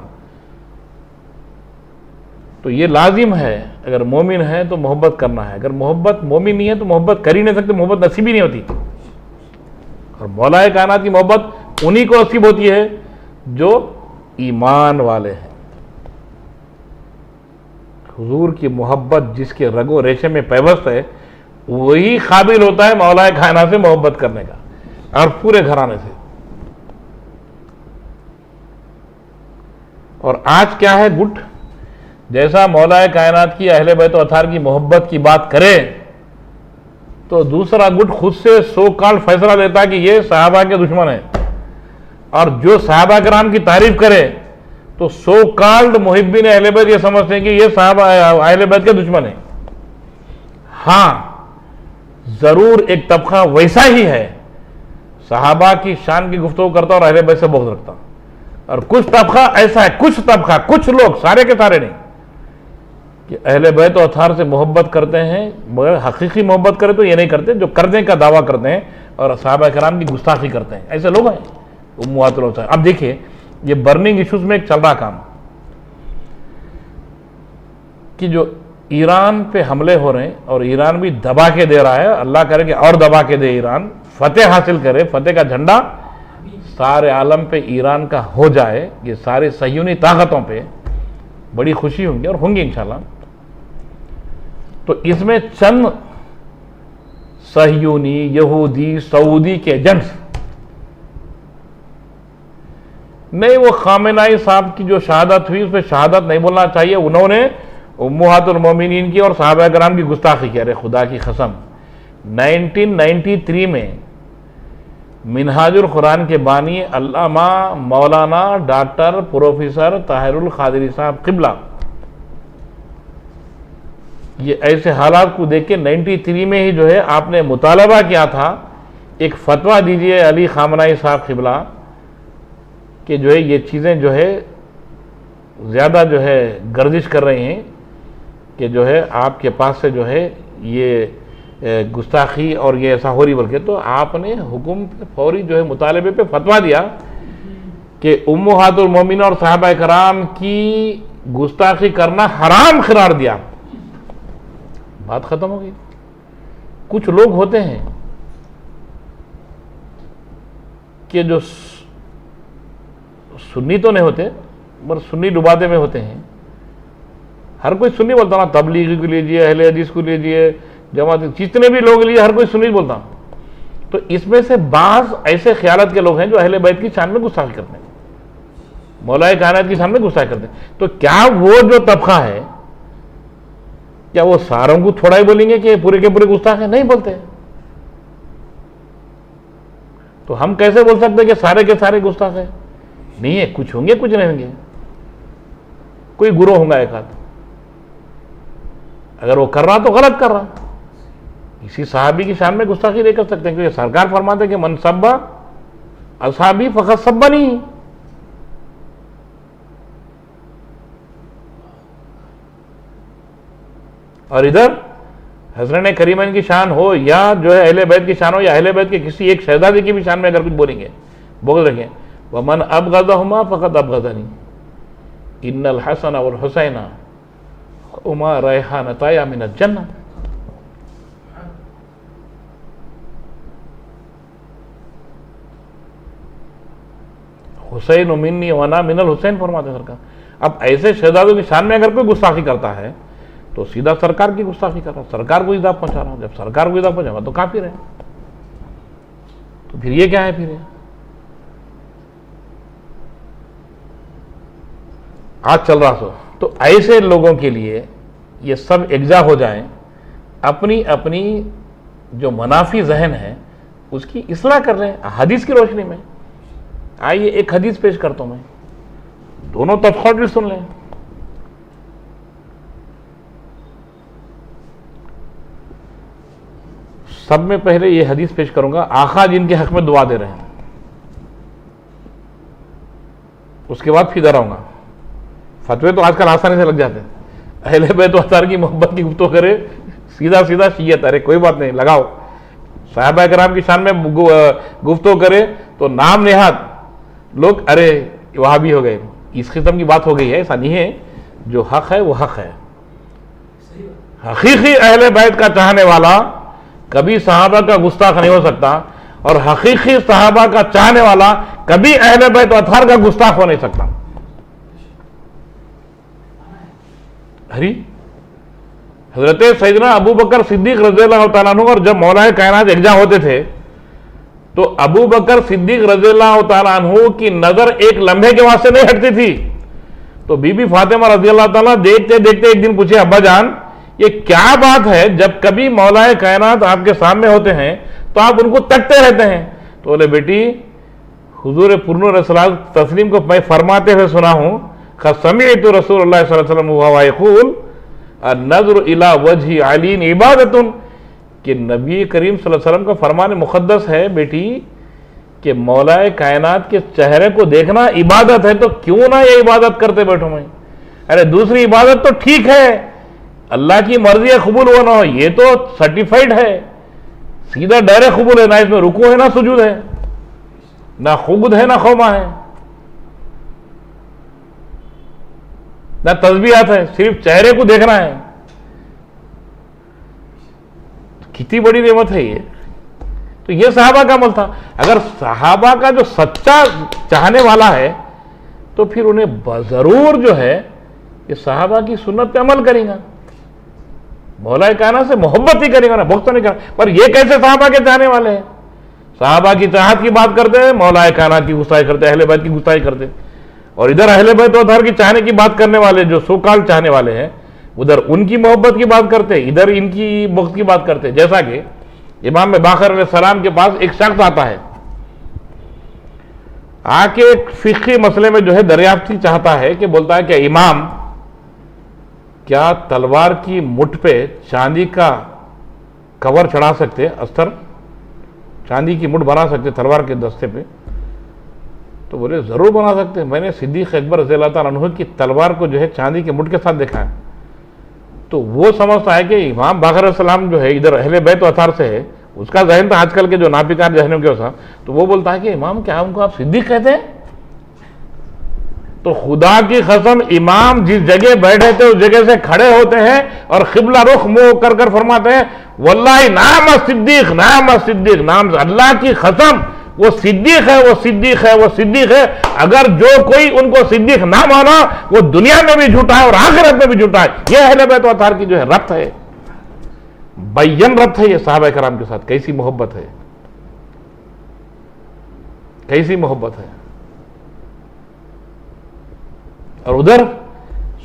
تو یہ لازم ہے، اگر مومن ہے تو محبت کرنا ہے، اگر محبت مومن نہیں ہے تو محبت کر ہی نہیں سکتے، محبت نصیب ہی نہیں ہوتی۔ اور مولا کائنات کی محبت انہی کو نصیب ہوتی ہے جو ایمان والے ہیں. حضور کی محبت جس کے رگ و ریشے میں پیوست ہے وہی قابل ہوتا ہے مولا کائنات سے محبت کرنے کا، اور پورے گھرانے سے. اور آج کیا ہے گٹ، جیسا مولا کائنات کی اہل بیت و اطہار کی محبت کی بات کرے تو دوسرا گٹ خود سے سو کال فیصلہ دیتا کہ یہ صحابہ کے دشمن ہیں، اور جو صحابہ کرام کی تعریف کرے تو سو کالڈ محبین اہل بیت یہ سمجھتے ہیں کہ یہ صحابہ اہل بیت کے دشمن ہیں. ہاں ضرور ایک طبقہ ویسا ہی ہے صحابہ کی شان کی گفتگو کرتا اور اہل بیت سے بغض رکھتا، اور کچھ طبقہ ایسا ہے، کچھ لوگ، سارے کے سارے نہیں، کہ اہل بیت و اطہار سے محبت کرتے ہیں مگر حقیقی محبت کرے تو یہ نہیں کرتے، جو کرنے کا دعویٰ کرتے ہیں اور صحابہ کرام کی گستاخی کرتے ہیں. ایسے لوگ ہیں امہات الرسول. اب دیکھیے یہ برننگ ایشوز میں ایک چل رہا کام کہ جو ایران پہ حملے ہو رہے ہیں اور ایران بھی دبا کے دے رہا ہے، اللہ کرے کہ اور دبا کے دے، ایران فتح حاصل کرے، فتح کا جھنڈا سارے عالم پہ ایران کا ہو جائے، یہ سارے صہیونی طاقتوں پہ بڑی خوشی ہوں گی اور ہوں گی انشاءاللہ. تو اس میں چند صہیونی، یہودی، سعودی کے ایجنٹس نہیں، وہ خامنائی صاحب کی جو شہادت ہوئی اس پہ شہادت نہیں بولنا چاہیے، انہوں نے امہات المومنین کی اور صحابہ کرام کی گستاخی کی. ارے خدا کی قسم 1993 میں منہاج القرآن کے بانی علامہ مولانا ڈاکٹر پروفیسر طاہر القادری صاحب قبلہ یہ ایسے حالات کو دیکھ کے 93 میں ہی جو ہے آپ نے مطالبہ کیا تھا ایک فتویٰ دیجئے علی خامنائی صاحب قبلہ کہ جو ہے یہ چیزیں جو ہے زیادہ جو ہے گردش کر رہی ہیں، کہ جو ہے آپ کے پاس سے جو ہے یہ گستاخی اور یہ ایسا ہو رہی، بلکہ تو آپ نے حکم فوری جو ہے مطالبے پہ فتویٰ دیا کہ امہات المومنین اور صحابہ کرام کی گستاخی کرنا حرام قرار دیا. بات ختم ہو گئی. کچھ لوگ ہوتے ہیں کہ جو سنی تو نہیں ہوتے پر سنی ڈباتے میں ہوتے ہیں. ہر کوئی سنی بولتا نا، تبلیغی کو لیجئے، اہل حدیث کو لیجئے، جماعت، جتنے بھی لوگ لیجئے، ہر کوئی سنی بولتا. تو اس میں سے بعض ایسے خیالات کے لوگ ہیں جو اہل بیت کی شان میں گستاخی کرتے ہیں، مولا کائنات کی شان میں گستاخی کرتے ہیں. تو کیا وہ جو طبقہ ہے کیا وہ ساروں کو تھوڑا ہی بولیں گے کہ پورے کے پورے گستاخ ہیں؟ نہیں بولتے. تو ہم کیسے بول سکتے ہیں کہ سارے کے سارے گستاخ ہیں؟ نہیں ہے، کچھ ہوں گے کچھ نہیں ہوں گے، کوئی گروہ ہوگا ایک آدھ. اگر وہ کر رہا تو غلط کر رہا. کسی صحابی کی شان میں گستاخی نہیں کر سکتے کیونکہ سرکار فرماتے ہیں کہ من سب اصحابی فقط سبنی. اور ادھر حضرت کریمین کی شان ہو یا جو ہے اہل بیت کی شان ہو یا اہل بیت کے کسی ایک شہزادے کی بھی شان میں اگر کچھ بولیں گے، بغض رکھیں، وَمَنْ أَبْغَضَهُمَا فَقَدْ أَبْغَضَنِي إِنَّ الْحَسَنَ وَالْحُسَيْنَ هُمَا رَيْحَانَتَايَ مِنَ الْجَنَّةِ. حسین منی وانا من الحسین فرماتے سرکار. اب ایسے شہزادوں کی شان میں اگر کوئی گستاخی کرتا ہے تو سیدھا سرکار کی گستاخی کر رہا، سرکار کو ایذا پہنچا رہا. جب سرکار کو ایذا پہنچا رہا تو کافر ہے. تو پھر یہ کیا ہے؟ پھر آج چل رہا سو. تو ایسے لوگوں کے لیے یہ سب اجزا ہو جائیں، اپنی اپنی جو منافی ذہن ہے اس کی اصلاح کر لیں حدیث کی روشنی میں. آئیے ایک حدیث پیش کرتا ہوں میں، دونوں طبقات بھی سن لیں. سب میں پہلے یہ حدیث پیش کروں گا، آقا جن کے حق میں دعا دے رہے ہیں، اس کے بعد پھر ادھر آؤں گا. فتوے تو آج کل آسانی سے لگ جاتے ہیں. اہل بیت و اطہار کی محبت کی گفتگو کرے سیدھا سیدھا شیعت، ارے کوئی بات نہیں لگاؤ. صحابہ کرام کی شان میں گفتگو کرے تو نام نہاد لوگ ارے وہاں بھی ہو گئے. اس قسم کی بات ہو گئی ہے. ایسا نہیں ہے، جو حق ہے وہ حق ہے. حقیقی اہل بیت کا چاہنے والا کبھی صحابہ کا گستاخ نہیں ہو سکتا. اور حقیقی صحابہ کا چاہنے والا کبھی اہل بیت اطہار کا گستاخ ہو نہیں سکتا. حضرت سیدنا ابو بکر صدیق رضی اللہ تعالیٰ عنہ اور جب مولا کائنات یکجا ہوتے تھے تو ابو بکر صدیق رضی اللہ تعالیٰ عنہ کی نظر ایک لمحے کے واسطے نہیں ہٹتی تھی. تو بی بی فاطمہ رضی اللہ تعالیٰ دیکھتے دیکھتے ایک دن پوچھے ابا جان یہ کیا بات ہے جب کبھی مولا کائنات آپ کے سامنے ہوتے ہیں تو آپ ان کو تکتے رہتے ہیں؟ تو بولے بیٹی حضور پرنور علیہ السلام تسلیم کو میں فرماتے ہوئے سنا ہوں سمعت رسول اللہ صلی اللہ علیہ وسلم وهو يقول النظر الى وجه علی عبادت، کہ نبی کریم صلی اللہ علیہ وسلم کا فرمان مقدس ہے بیٹی کہ مولا کائنات کے چہرے کو دیکھنا عبادت ہے، تو کیوں نہ یہ عبادت کرتے بیٹھوں میں؟ ارے دوسری عبادت تو ٹھیک ہے، اللہ کی مرضی ہے قبول ہو نہ ہو، یہ تو سرٹیفائڈ ہے، سیدھا ڈائریکٹ قبول ہے، نہ اس میں رکوع ہے نہ سجود ہے، نہ خود ہے نہ خوما ہے، نہ تسبیحات ہے، صرف چہرے کو دیکھنا ہے. کتنی بڑی نعمت ہے یہ. تو یہ صحابہ کا عمل تھا. اگر صحابہ کا جو سچا چاہنے والا ہے تو پھر انہیں ضرور جو ہے یہ صحابہ کی سنت پہ عمل کرے گا، مولا کائنات سے محبت ہی کرے گا، نا بغض تو نہیں کرے گا. پر یہ کیسے صحابہ کے چاہنے والے ہیں؟ صحابہ کی چاہت کی بات کرتے ہیں، مولا کائنات کی گستاخی کرتے، اہل بیت کی گستاخی کرتے. اور ادھر اہل بیت اطہار کی چاہنے کی بات کرنے والے جو سوکال چاہنے والے ہیں ادھر ان کی محبت کی بات کرتے، ادھر ان کی بغض کی بات کرتے. جیسا کہ امام باقر علیہ السلام کے پاس ایک شخص آتا ہے، آ کے ایک فقہی مسئلے میں جو ہے دریافتی چاہتا ہے کہ بولتا ہے کہ امام کیا تلوار کی مٹھ پہ چاندی کا کور چڑھا سکتے، استر چاندی کی مٹھ بنا سکتے تلوار کے دستے پہ؟ تو بولے ضرور بنا سکتے، میں نے صدیق اکبر رضی اللہ تعالیٰ عنہ کی تلوار کو جو ہے چاندی کے مٹھ کے ساتھ دیکھا ہے. تو وہ سمجھتا ہے کہ امام باقر علیہ السلام جو ہے ادھر اہل بیت و اطہار سے ہے، اس کا ذہن تھا آج کل کے جو ناپیکار ذہنوں کے ساتھ. تو وہ بولتا ہے کہ امام کیا ان کو آپ صدیق کہتے ہیں؟ تو خدا کی قسم امام جس جگہ بیٹھے تھے اس جگہ سے کھڑے ہوتے ہیں اور قبلہ رخ منہ کر کر فرماتے ہیں واللہ نعم الصدیق، نعم الصدیق، نام اللہ کی قسم وہ صدیق ہے، وہ صدیق ہے، وہ صدیق ہے. اگر جو کوئی ان کو صدیق نہ مانا وہ دنیا میں بھی جھوٹا ہے اور آخرت میں بھی جھوٹا ہے. یہ اہل بیت و اطہار کی جو ہے ربط ہے، بین ربط ہے یہ صحابہ کرام کے ساتھ. کیسی محبت ہے، کیسی محبت ہے. اور ادھر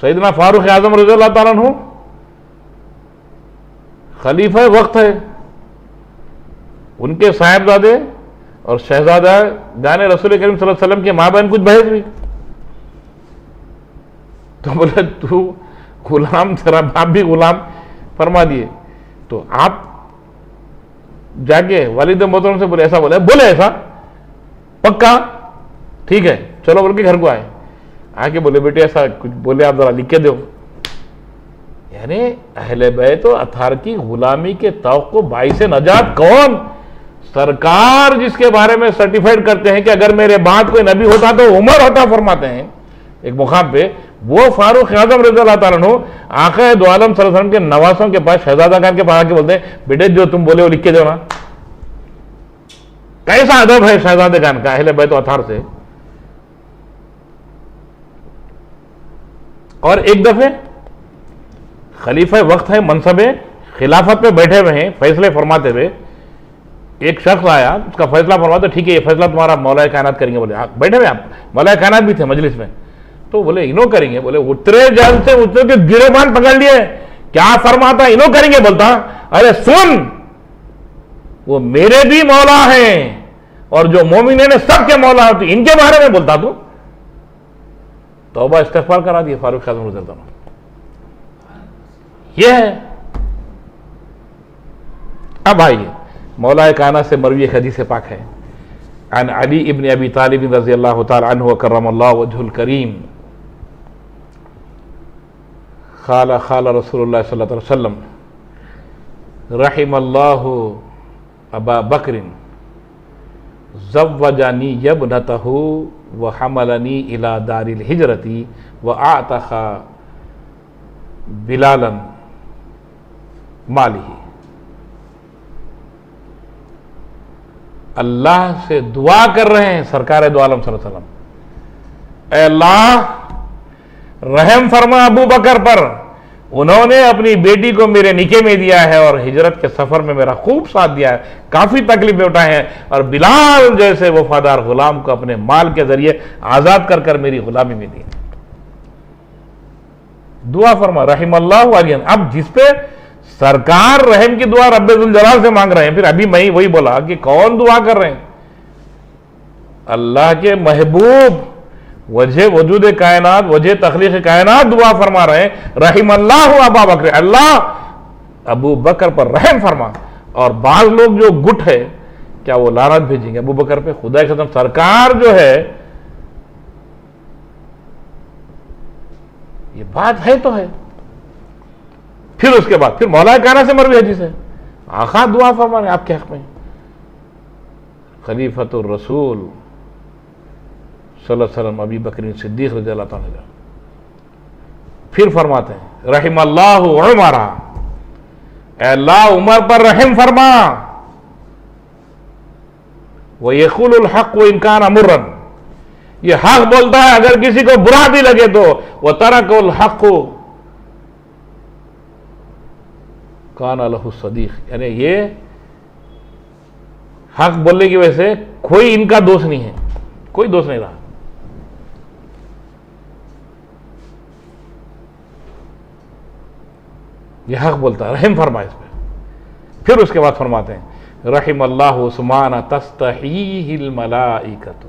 سیدنا فاروق اعظم رضی اللہ تعالیٰ عنہ خلیفہ وقت ہے، ان کے صاحبزادے اور شہزادہ جانے رسول کریم صلی اللہ علیہ وسلم کے ماں بہن کچھ بحث ہوئی. تو بولے تو غلام، تیرا باپ بھی غلام فرما دیے. تو آپ جا کے والد محترم سے بولے ایسا، بولے ایسا پکا ٹھیک ہے چلو بول کے گھر کو آئے. آ کے بولے بیٹے ایسا کچھ بولے آپ ذرا لکھ کے دو. یعنی اہل بیت و اطہار کی غلامی کے توقع باعث نجات کون؟ سرکار جس کے بارے میں سرٹیفائڈ کرتے ہیں کہ اگر میرے بعد کوئی نبی ہوتا تو عمر ہوتا فرماتے ہیں ایک مقام پہ، وہ فاروق اعظم رضی اللہ تعالیٰ عنہ آقا دو عالم صلی اللہ علیہ وسلم کے نواسوں کے پاس شہزادہ خان کے پاس آ کے بولتے ہیں بیٹے جو تم بولے وہ لکھ کے دو نا. کیسا ادب ہے شہزادہ خان کا اہل بیت و اطہار سے. اور ایک دفعہ خلیفہ وقت ہے، منصب خلافت پہ بیٹھے ہوئے ہیں، فیصلے فرماتے ہوئے ایک شخص آیا، اس کا فیصلہ فرماتا ٹھیک ہے یہ فیصلہ تمہارا مولا کائنات کریں گے. بولے بیٹھے ہوئے آپ مولا کائنات بھی تھے مجلس میں. تو بولے انہوں کریں گے. بولے اترے جان سے اترے کے گریبان پکڑ لیے، کیا فرماتا انہوں کریں گے؟ بولتا ارے سن وہ میرے بھی مولا ہیں اور جو مومنین سب کے مولا ہوتے ان کے بارے میں بولتا تو توبہ استغفار کرا دیے فاروق اعظم رضی اللہ عنہ. یہ ہے. اب آئیے مولا کائنات سے مروی ایک حدیث پاک ہے عن علی ابن ابی طالب رضی اللہ تعالی عنہ وکرم اللہ وجہ الکریم قال قال رسول اللہ صلی اللہ علیہ وسلم رحم اللہ ابا بکر زوجانی ابنتہ وحملنی الی دار الہجرۃ واعتق بلالا مالہ. اللہ سے دعا کر رہے ہیں سرکار دو عالم صلی اللہ علیہ وسلم، اے اللہ رحم فرما ابو بکر پر، انہوں نے اپنی بیٹی کو میرے نکاح میں دیا ہے اور ہجرت کے سفر میں میرا خوب ساتھ دیا ہے، کافی تکلیفیں اٹھائے ہیں، اور بلال جیسے وفادار غلام کو اپنے مال کے ذریعے آزاد کر کر میری غلامی میں دی۔ دعا فرما رحم اللہ علیہ۔ اب جس پہ سرکار رحم کی دعا رب ذوالجلال سے مانگ رہے ہیں، پھر ابھی میں وہی بولا کہ کون دعا کر رہے ہیں؟ اللہ کے محبوب وجہ وجود کائنات، وجہ تخلیق کائنات دعا فرما رہے ہیں رحم اللہ ابا بکر، اللہ ابو بکر پر رحم فرما۔ اور بعض لوگ جو گٹ ہے کیا وہ لعنت بھیجیں گے ابو بکر پہ؟ خدا کے قسم سرکار جو ہے، یہ بات ہے تو ہے۔ پھر اس کے بعد پھر مولا کائنات سے مروی حدیث ہے، آقا دعا فرما رہے ہیں آپ کے حق میں، خلیفۃ الرسول صلی اللہ علیہ وسلم ابی بکر صدیق رضی اللہ تعالیٰ عنہ۔ پھر فرماتے ہیں رحم اللہ عمر، اے اللہ عمر پر رحم فرما، وَيَقُولُ الْحَقُّ وَإِنْ كَانَ مُرًّا، یہ حق بولتا ہے اگر کسی کو برا بھی لگے تو، وَتَرَكَ الْحَقُّ كَانَ لَهُ الصَّدِيقُ، یعنی یہ حق بولنے کی وجہ سے کوئی ان کا دوست نہیں ہے، کوئی دوست نہیں رہا۔ یہ حق بولتا ہے، رحم فرما اس پہ۔ پھر اس کے بعد فرماتے ہیں رحم اللہ عثمان تستحیہ الملائکۃ،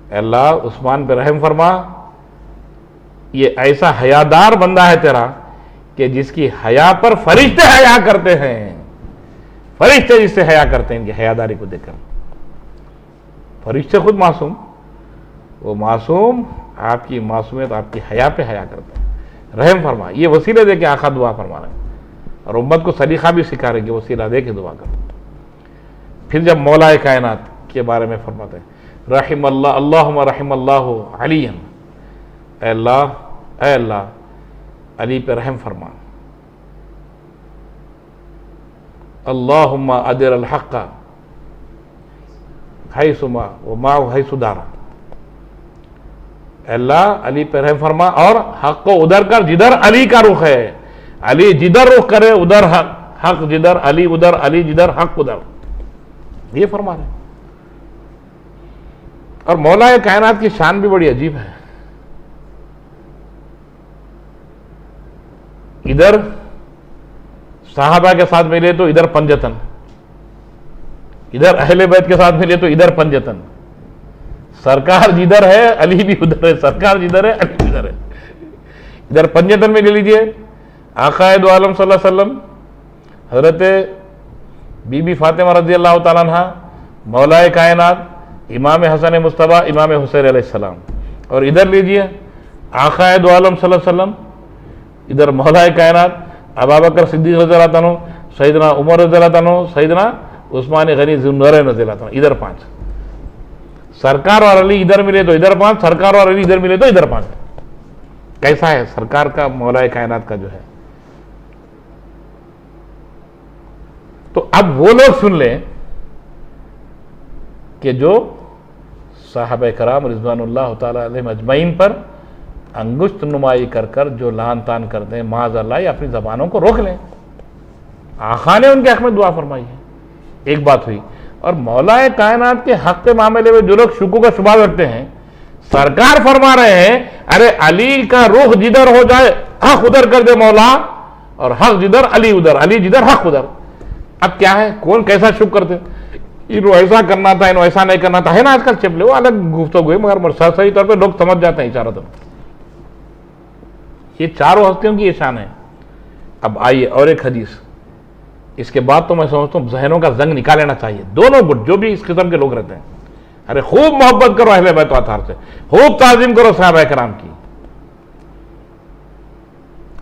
اے اللہ عثمان پہ رحم فرما، یہ ایسا حیادار بندہ ہے تیرا کہ جس کی حیا پر فرشتے حیا کرتے ہیں، فرشتے جس سے حیا کرتے ہیں ان کی حیاداری کو دیکھ کر۔ فرشتے خود معصوم، وہ معصوم آپ کی معصومیت، آپ کی حیا پہ حیا کرتے ہیں، رحم فرما۔ یہ وسیلے دے کے آقا دعا فرما رہے ہیں، اور امت کو سلیقہ بھی سکھا رہے ہیں کہ وسیلہ دے کے دعا کرو۔ پھر جب مولا کائنات کے بارے میں فرماتے ہیں رحم اللہ، اللہم رحم اللہ علی، اے اللہ علی پہ رحم فرما، اللہم ادر الحق حیثما ومعه حیث دارا، اے اللہ علی پہ رحم فرما اور حق کو ادھر کر جدھر علی کا رخ ہے، علی جدھر رخ کرے ادھر حق جدھر علی ادھر، علی جدھر حق ادھر، یہ فرما رہے ہیں۔ اور مولا کائنات کی شان بھی بڑی عجیب ہے، ادھر صحابہ کے ساتھ ملے تو ادھر پنجتن، ادھر اہل بیت کے ساتھ ملے تو ادھر پنجتن، سرکار جدھر ہے علی بھی ادھر ہے، سرکار جدھر ہے علی بھی ادھر ہے، ادھر پنجتن میں لے لیجئے آقا دو عالم صلی اللہ علیہ وسلم حضرت بی بی فاطمہ رضی اللہ تعالیٰ عنہ، مولا کائنات امام حسن مصطفیٰ امام حسین علیہ السلام، اور ادھر لیجئے آقا دو عالم صلی اللہ علیہ وسلم، ادھر مولا کائنات ابوبکر صدیق رضی اللہ عنہ، سیدنا عمر رضی اللہ عنہ، سیدنا عثمان غنی ذو النورین رضی اللہ عنہ، ادھر 5، سرکار اور علی ادھر ملے تو ادھر 5، سرکار اور علی ادھر ملے تو ادھر 5۔ کیسا ہے سرکار کا مولا کائنات کا جو ہے؟ تو اب وہ لوگ سن لیں کہ جو صحابہ کرام رضوان اللہ تعالی علیہم اجمعین پر انگشت نمائی کر کر جو لعن طعن کرتے ہیں، معاذ اللہ، یا اپنی زبانوں کو روک لیں۔ آقا نے ان کے حق میں دعا فرمائی ہے، ایک بات ہوئی۔ اور مولا کائنات کے حق کے معاملے میں جو لوگ شکوک کا شبہ رکھتے ہیں، سرکار فرما رہے ہیں ارے علی کا رخ جدھر ہو جائے حق ادھر کر دے مولا، اور حق جدھر علی ادھر، علی جدھر حق ادھر۔ اب کیا ہے، کون کیسا شک کرتے، انہوں ایسا کرنا تھا، انہوں ایسا نہیں کرنا تھا، ہے نا آج کل چپلے، وہ الگ گفتگو ہے، مگر صحیح طور پہ لوگ سمجھ جاتے ہیں اشارتاً۔ یہ چاروں ہستیوں کی یہ شان ہے۔ اب آئیے اور ایک حدیث، اس کے بعد تو میں سمجھتا ہوں ذہنوں کا زنگ نکال لینا چاہیے، دونوں گٹ جو بھی اس قسم کے لوگ رہتے ہیں۔ ارے خوب محبت کرو اہل بیت و اطہار سے، خوب تعظیم کرو صحابہ کرام کی،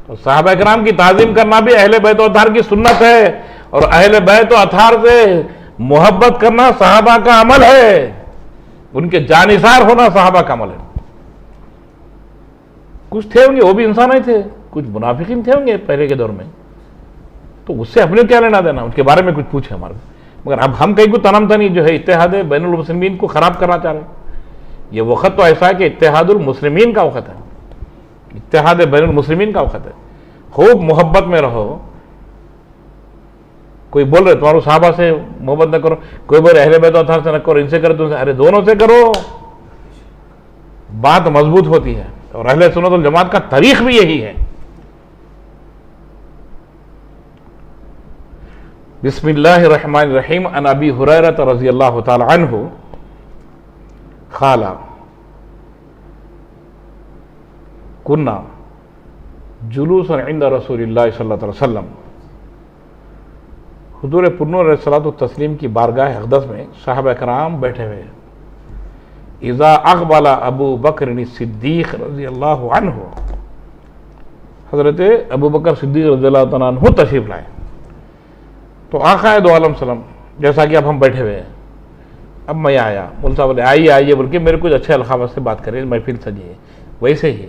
اور صحابہ کرام کی تعظیم کرنا بھی اہل بیت و اطہار کی سنت ہے، اور اہل بیت و اطہار سے محبت کرنا صحابہ کا عمل ہے، ان کے جانثار ہونا صحابہ کا عمل ہے۔ کچھ تھے ہوں گے وہ بھی انسان ہی تھے، کچھ منافقین تھے ہوں گے پہلے کے دور میں، تو اس سے اپنے کیا لینا دینا، ان کے بارے میں کچھ پوچھے ہمارے، مگر اب ہم کہیں کو تنم تنی جو ہے اتحاد بین المسلمین کو خراب کرنا چاہ رہے ہیں. یہ وقت تو ایسا ہے کہ اتحاد المسلمین کا وقت ہے, اتحاد بین المسلمین کا وقت ہے. خوب محبت میں رہو. کوئی بول رہے تمہارے صحابہ سے محبت نہ کرو, کوئی بول رہے اہل بیت اطہار سے نہ کرو, ان سے کرو, تم سے, ارے دونوں سے کرو, بات مضبوط ہوتی ہے. اور اہل سنت والجماعت کا طریق بھی یہی ہے. بسم اللہ الرحمن الرحیم. عن ابی ہریرہ رضی اللہ تعالی عنہ قال کنا جلوسا عند رسول اللہ صلی اللہ علیہ وسلم. حضور پرنور علیہ الصلوۃ والتسلیم کی بارگاہ اقدس میں صحابہ کرام بیٹھے ہوئے. اذا اقبل ابو بکر الصدیق رضی اللہ عنہ, حضرت ابو بکر صدیق رضی اللہ تعالیٰ عنہ تشریف لائے. تو آقا دو عالم سلام, جیسا کہ اب ہم بیٹھے ہوئے ہیں, اب میں آیا, مول صاحب بولے آئیے آئیے بول کے میرے کچھ اچھے القاب سے بات کریں, محفل سجی ہے. ویسے ہی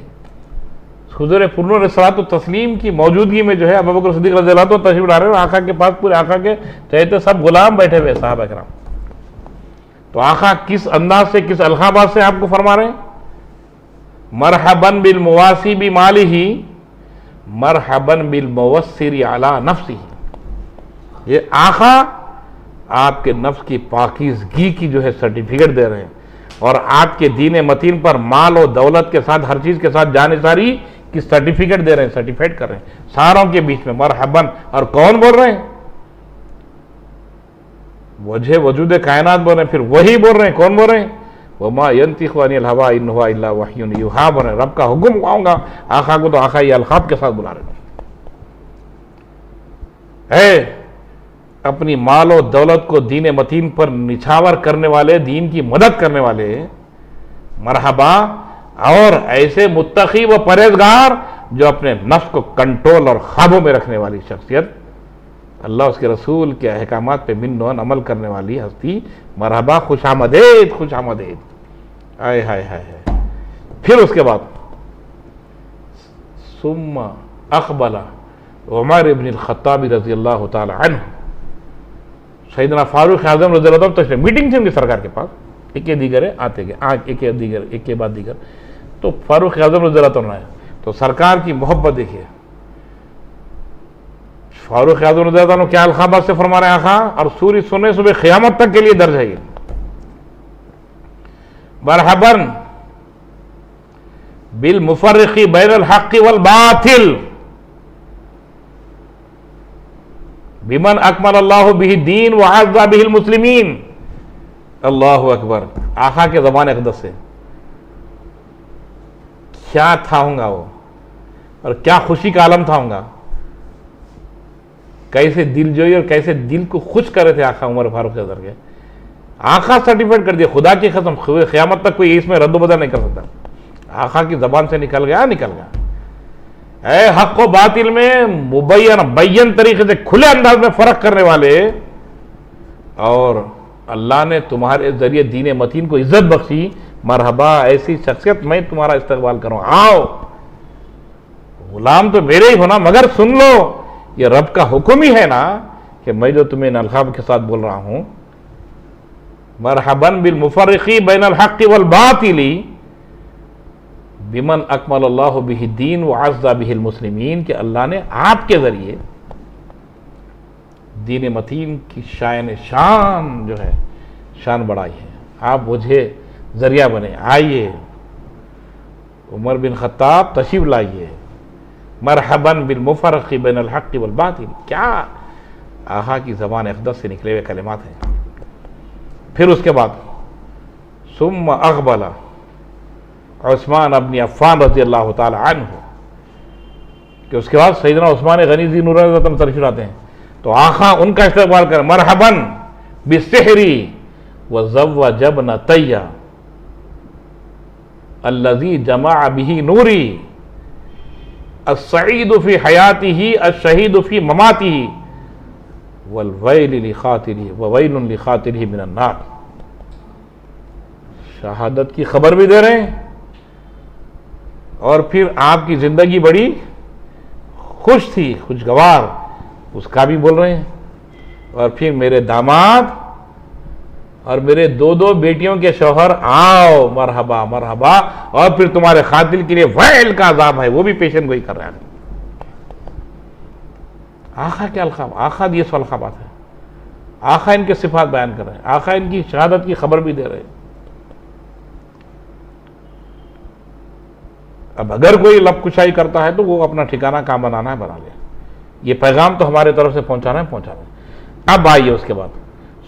حضور پرنور علیہ الصلوۃ والتسلیم کی موجودگی میں جو ہے ابو بکر صدیق رضی اللہ عنہ تشریف لا رہے ہیں. آقا کے پاس پورے آقا کے تحت سب غلام بیٹھے ہوئے صحابہ کرام. تو آقا کس انداز سے, کس القابات سے آپ کو فرما رہے ہیں؟ مرحباً بالمواسی بمالہ مرحباً بالموسر علی نفسہ. یہ آقا آپ کے نفس کی پاکیزگی کی جو ہے سرٹیفکیٹ دے رہے ہیں, اور آپ کے دین متین پر مال و دولت کے ساتھ ہر چیز کے ساتھ جانساری کی سرٹیفکیٹ دے رہے ہیں, سرٹیفائڈ کر رہے ہیں ساروں کے بیچ میں. مرحباً. اور کون بول رہے ہیں؟ وجہ وجود کائنات بول رہے ہیں. پھر وہی بول رہے ہیں. کون بول رہے ہیں؟ وما ينطق عن الهوى ان هو الا وحی یوحى بول رہے ہیں. رب کا حکم آؤں گا. آقا کو تو آقا یہ القاب کے ساتھ بلا رہے ہیں. اپنی مال و دولت کو دین متین پر نچھاور کرنے والے, دین کی مدد کرنے والے مرحبا, اور ایسے متقی و پرہیزگار جو اپنے نفس کو کنٹرول اور قابو میں رکھنے والی شخصیت, اللہ اس کے رسول کے احکامات پہ من نون عمل کرنے والی ہستی. مرحبا, خوش آمدید, خوش آمدید. آئے ہائے ہائے. پھر اس کے بعد ثم اقبل عمر ابن الخطاب رضی اللہ تعالی عنہ. سیدنا فاروق اعظم رضی اللہ عنہ تشریف, میٹنگ تھی ان کی سرکار کے پاس, ایک دیگر آتے گئے, ایک دیگر, ایک کے بعد دیگر. تو فاروق اعظم رضی اللہ عنہ, تو سرکار کی محبت دیکھیے. فاروق اعظم رضی اللہ عنہ کیا القابات سے فرما رہے ہیں آقا, اور سوری سننے صبح قیامت تک کے لیے درج ہے یہ. مرحباً بالمفرق بین الحق والباطل بمن اکمل اللہ بہ دین وعز بہ المسلمین. اللہ اکبر. آقا کے زبان اقدس سے کیا تھا ہوں گا وہ, اور کیا خوشی کا عالم تھا ہوں گا. کیسے دل جوئی اور کیسے دل کو خوش کر رہے تھے آقا عمر فاروق اعظم کے. آقا سرٹیفائڈ کر دیا, خدا کی قسم قیامت تک کوئی اس میں رد و بدل نہیں کر سکتا. آقا کی زبان سے نکل گیا, نکل گیا. اے حق و باطل میں مبین طریقے سے کھلے انداز میں فرق کرنے والے, اور اللہ نے تمہارے ذریعے دین متین کو عزت بخشی. مرحبا, ایسی شخصیت میں تمہارا استقبال کروں. آؤ, غلام تو میرے ہی ہونا, مگر سن لو یہ رب کا حکم ہی ہے نا کہ میں جو تمہیں القاب کے ساتھ بول رہا ہوں. مرحباً بالمفرق بین الحق والباطل بمن اکمل اللہ بہ دین وعز بہ المسلمین, کہ اللہ نے آپ کے ذریعے دین متین کی شان جو ہے شان بڑھائی ہے. آپ مجھے ذریعہ بنے. آئیے عمر بن خطاب تشریف لائیے. مرحباً بالمفرق بین الحق والباطل. کیا آقا کی زبان اقدس سے نکلے ہوئے کلمات ہیں. پھر اس کے بعد ثم اقبل عثمان ابن عفان رضی اللہ تعالی عنہ, کہ اس کے بعد سیدنا عثمان غنی ذی نورین تشریف لاتے ہیں. تو آقا ان کا استقبال کریں. مرحباً بالسحری وزوج ابنتی الذی جمع بہ نوری السعید فی حیاتہ الشہید فی مماتہ والویل لخاطرہ من النار. شہادت کی خبر بھی دے رہے ہیں, اور پھر آپ کی زندگی بڑی خوش تھی, خوشگوار, اس کا بھی بول رہے ہیں. اور پھر میرے داماد اور میرے دو بیٹیوں کے شوہر آؤ مرحبا مرحبا، اور پھر تمہارے قاتل کے لیے ویل کا عذاب ہے، وہ بھی پیشن گوئی کر رہے ہیں۔ آقا کے القاب، آقا یہ سو القابات ہیں، آقا ان کے صفات بیان کر رہے ہیں، آقا ان کی شہادت کی خبر بھی دے رہے ہیں۔ اب اگر کوئی لب کشائی کرتا ہے تو وہ اپنا ٹھکانہ کہاں بنانا ہے بنا لے، یہ پیغام تو ہمارے طرف سے پہنچانا ہے پہنچانا ہے۔ اب آئیے اس کے بعد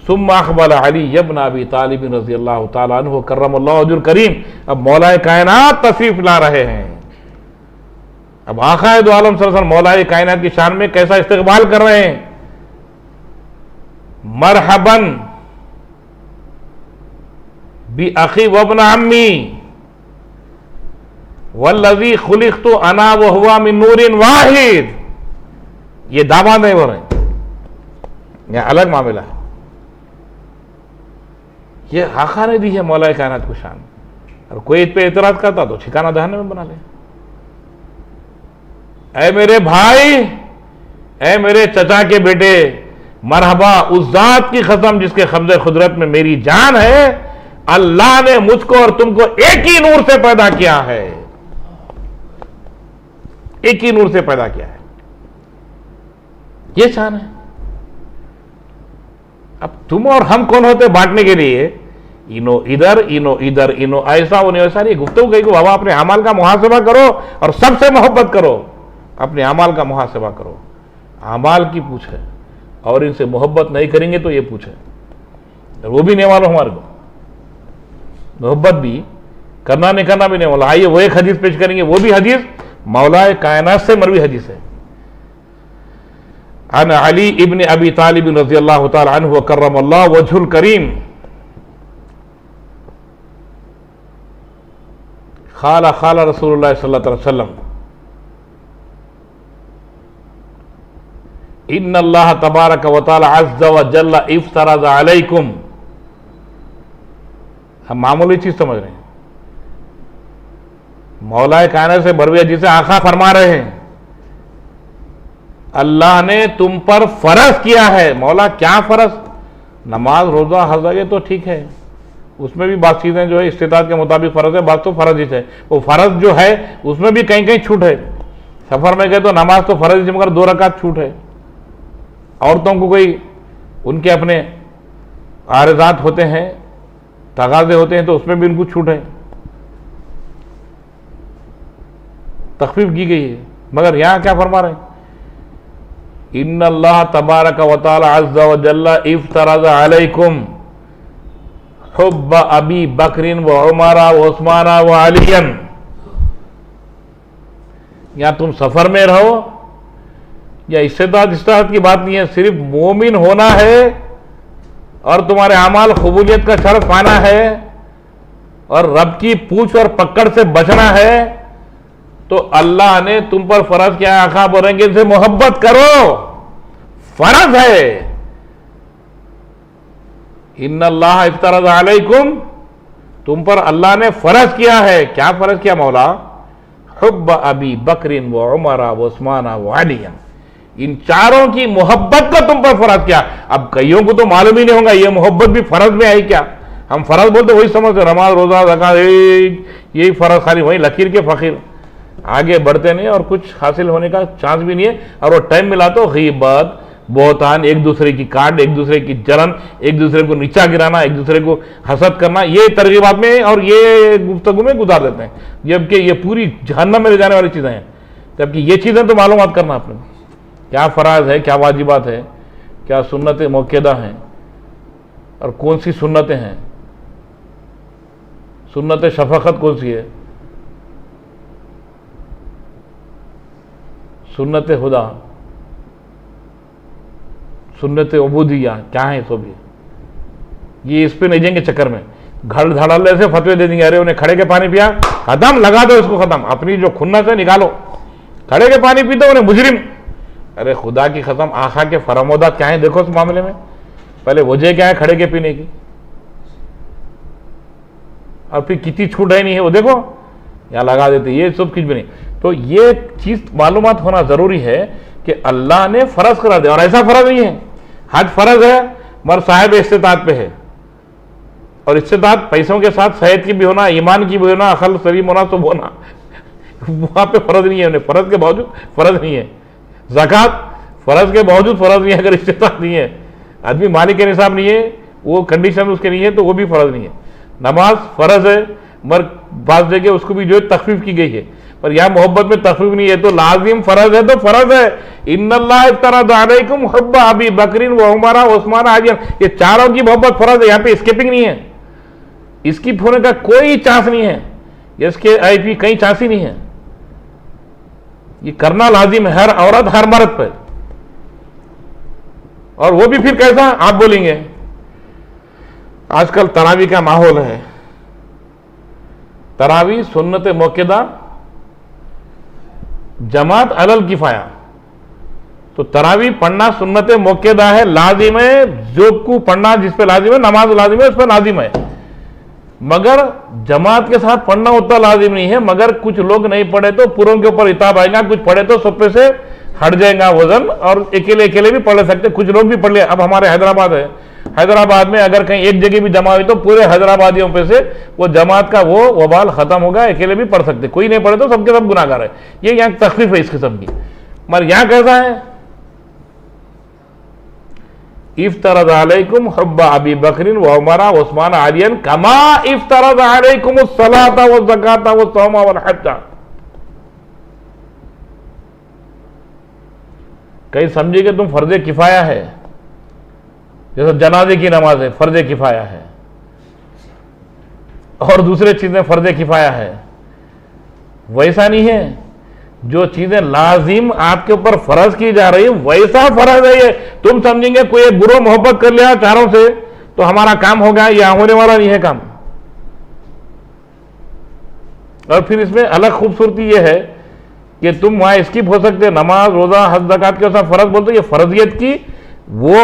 ثم اقبل علی ابن ابی طالب رضی اللہ تعالیٰ عنہ کرم اللہ وجہہ الکریم، اب مولا کائنات تشریف لا رہے ہیں۔ اب آقا دو عالم صلی اللہ علیہ وسلم مولا کائنات کی شان میں کیسا استقبال کر رہے ہیں؟ مرحباً بأخی وابن عمی والذی خلقت انا وہو من نور واحد، یہ دعویٰ نہیں ہو رہے ہیں، یہ الگ معاملہ ہے، یہ آقا نے دی ہے مولا کائنات کو شان، اور کوئی اس پہ اعتراض کرتا تو ٹھکانہ دہانے میں بنا لے۔ اے میرے بھائی، اے میرے چچا کے بیٹے، مرحبا اس ذات کی قسم جس کے قبضہ قدرت میں میری جان ہے، اللہ نے مجھ کو اور تم کو ایک ہی نور سے پیدا کیا ہے، ایک ہی نور سے پیدا کیا ہے، یہ شان ہے۔ اب تم اور ہم کون ہوتے بانٹنے کے لیے؟ انو ادھر انو ادھر انو ایسا انہیں ویسا نہیں، گفتگو کہی کہ بابا اپنے اعمال کا محاسبہ کرو اور سب سے محبت کرو، اپنے اعمال کا محاسبہ کرو، اعمال کی پوچھ ہے، اور ان سے محبت نہیں کریں گے تو یہ پوچھ ہے، وہ بھی نہیں معلوم ہمارے کو، محبت بھی کرنا نہیں کرنا بھی نہیں معلوم۔ آئیے وہ ایک حدیث پیش کریں گے، وہ بھی حدیث مولا کائنات سے مروی حدیث ہے۔ عن علی ابن ابی طالب رضی اللہ تعالی عنہ وکرم اللہ وجہ الکریم قال قال رسول اللہ صلی اللہ علیہ وسلم ان اللہ تبارک و تعالی عز و جل افترض علیکم، ہم معمولی چیز سمجھ رہے ہیں، مولا کائنات سے بروی جسے آقا فرما رہے ہیں اللہ نے تم پر فرض کیا ہے۔ مولا کیا فرض؟ نماز روزہ حج یہ تو ٹھیک ہے، اس میں بھی بعض چیزیں جو ہے استطاعت کے مطابق فرض ہے، بعض تو فرض ہی ہے، وہ فرض جو ہے اس میں بھی کہیں کہیں چھوٹ ہے، سفر میں گئے تو نماز تو فرض ہی مگر 2 رکعت چھوٹ ہے، عورتوں کو کوئی ان کے اپنے عارضات ہوتے ہیں، تقاضے ہوتے ہیں تو اس میں بھی ان کو چھوٹ ہے، تخفیف کی گئی ہے، مگر یہاں کیا فرما رہے ہیں؟ ان اللہ تبارک و تعالی عز و جل افترض علیکم حب ابی بکر و عمر و عثمان و علی، یا تم سفر میں رہو یا استطاعت کی بات نہیں ہے، صرف مومن ہونا ہے اور تمہارے اعمال قبولیت کا شرف پانا ہے اور رب کی پوچھ اور پکڑ سے بچنا ہے، تو اللہ نے تم پر فرض کیا ہے۔ آقا بولیں گے ان سے محبت کرو، فرض ہے۔ ان اللہ افترض علیکم، تم پر اللہ نے فرض کیا ہے۔ کیا فرض کیا مولا؟ حب ابی بکر و عمر و عثمان و علی، ان چاروں کی محبت کا تم پر فرض کیا۔ اب کئیوں کو تو معلوم ہی نہیں ہوگا یہ محبت بھی فرض میں آئی کیا، ہم فرض بولتے وہی سمجھتے، نماز روزہ زکات یہی فرض، خالی وہی لکیر کے فقیر، آگے بڑھتے نہیں اور کچھ حاصل ہونے کا چانس بھی نہیں ہے، اور وہ ٹائم ملا تو غیبت، بہتان، ایک دوسرے کی کاٹ، ایک دوسرے کی جلن، ایک دوسرے کو نیچا گرانا، ایک دوسرے کو حسد کرنا، یہ ترغیبات میں اور یہ گفتگو میں گزار دیتے ہیں، جبکہ یہ پوری جہنم میں لے جانے والی چیزیں ہیں۔ جبکہ یہ چیزیں تو معلومات کرنا اپنے کیا فرائض ہے، کیا واجبات ہے، کیا سنتیں موقعہ ہیں اور کون سی سنتیں ہیں، سنت شفقت کون سی ہے، سنت خدا، سنت عبودیہ کیا ہے، سو بھی یہ اس پہ نہیں جائیں گے چکر میں، گھڑ دھڑلے سے فتوے دے دیں گے، ارے انہیں کھڑے کے پانی پیا ختم، لگا دو اس کو ختم، اپنی جو کھنت ہے نکالو، کھڑے کے پانی پیتے انہیں مجرم۔ ارے خدا کی قسم، آقا کے فرمودات کیا ہیں دیکھو اس معاملے میں، پہلے وجہ کیا ہے کھڑے کے پینے کی، اور پھر کتنی چھوٹ ہے نہیں ہے وہ دیکھو، یہاں لگا دیتے، یہ سب کچھ بھی نہیں۔ تو یہ چیز معلومات ہونا ضروری ہے کہ اللہ نے فرض کرا دیا، اور ایسا فرض نہیں ہے حج فرض ہے مگر صاحب استطاعت پہ ہے، اور استطاعت پیسوں کے ساتھ صحت کی بھی ہونا، ایمان کی بھی ہونا، عقل سلیم ہونا، سب ہونا، وہاں پہ فرض نہیں ہے، انہیں فرض کے باوجود فرض نہیں ہے۔ زکوٰۃ فرض کے باوجود فرض نہیں ہے، اگر استطاعت نہیں ہے، آدمی مالک کے نصاب نہیں ہے، وہ کنڈیشن اس کے نہیں ہے تو وہ بھی فرض نہیں ہے۔ نماز فرض ہے مگر بعض جگہ اس کو بھی جو ہے تخفیف کی گئی ہے، پر یہاں محبت میں تخفیف نہیں ہے، تو لازم فرض ہے تو فرض ہے۔ ان اللہ افترض علیکم حب ابی بکر و عمر و عثمان علی، یہ چاروں کی محبت فرض ہے، یہاں پہ اسکیپنگ نہیں ہے، اسکپ ہونے کا کوئی چانس نہیں ہے، اس کے آئی پی کہیں چانس ہی نہیں ہے، یہ کرنا لازم ہے ہر عورت ہر مرد پہ۔ اور وہ بھی پھر کیسا آپ بولیں گے؟ آج کل تراویح کا ماحول ہے، تراویح سنت موقدہ جماعت علی الکفایہ، تو تراویح پڑھنا سنت موقدہ ہے، لازم ہے، جو کو پڑھنا جس پہ لازم ہے، نماز لازم ہے، اس پہ لازم ہے، مگر جماعت کے ساتھ پڑھنا اتنا لازم نہیں ہے، مگر کچھ لوگ نہیں پڑھے تو پوروں کے اوپر عتاب آئے گا، کچھ پڑھے تو سب سے ہٹ جائے گا وزن، اور اکیلے اکیلے بھی پڑھ سکتے، کچھ لوگ بھی پڑھ لے۔ اب ہمارے حیدرآباد ہے، حیدرآباد میں اگر کہیں ایک جگہ بھی جمع ہوئی تو پورے حیدرآبادیوں پہ سے وہ جماعت کا وہ وبال ختم ہوگا، اکیلے بھی پڑھ سکتے، کوئی نہیں پڑھے تو سب کے سب گناہ گار ہے، یہ یہاں تخفیف ہے اس قسم کی۔ مگر یہاں کیسا ہے؟ افترض علیکم حب ابی بکر و عمر و عثمان علی کما افترض علیکم الصلاۃ والزکاۃ والصوم والحج۔ کہیں سمجھے کہ تم فرض کفایہ ہے، جیسے جنازے کی نماز ہے فرض کفایہ ہے، اور دوسرے چیزیں فرض کفایہ ہے، ویسا نہیں ہے۔ جو چیزیں لازم آپ کے اوپر فرض کی جا رہی ویسا فرض ہے یہ۔ تم سمجھیں گے کوئی ایک گروہ محبت کر لیا چاروں سے تو ہمارا کام ہو گیا، یہ ہونے والا نہیں ہے کام۔ اور پھر اس میں الگ خوبصورتی یہ ہے کہ تم وہاں اسکپ ہو سکتے، نماز روزہ حج زکوٰۃ کے ساتھ فرض بولتے، یہ فرضیت کی وہ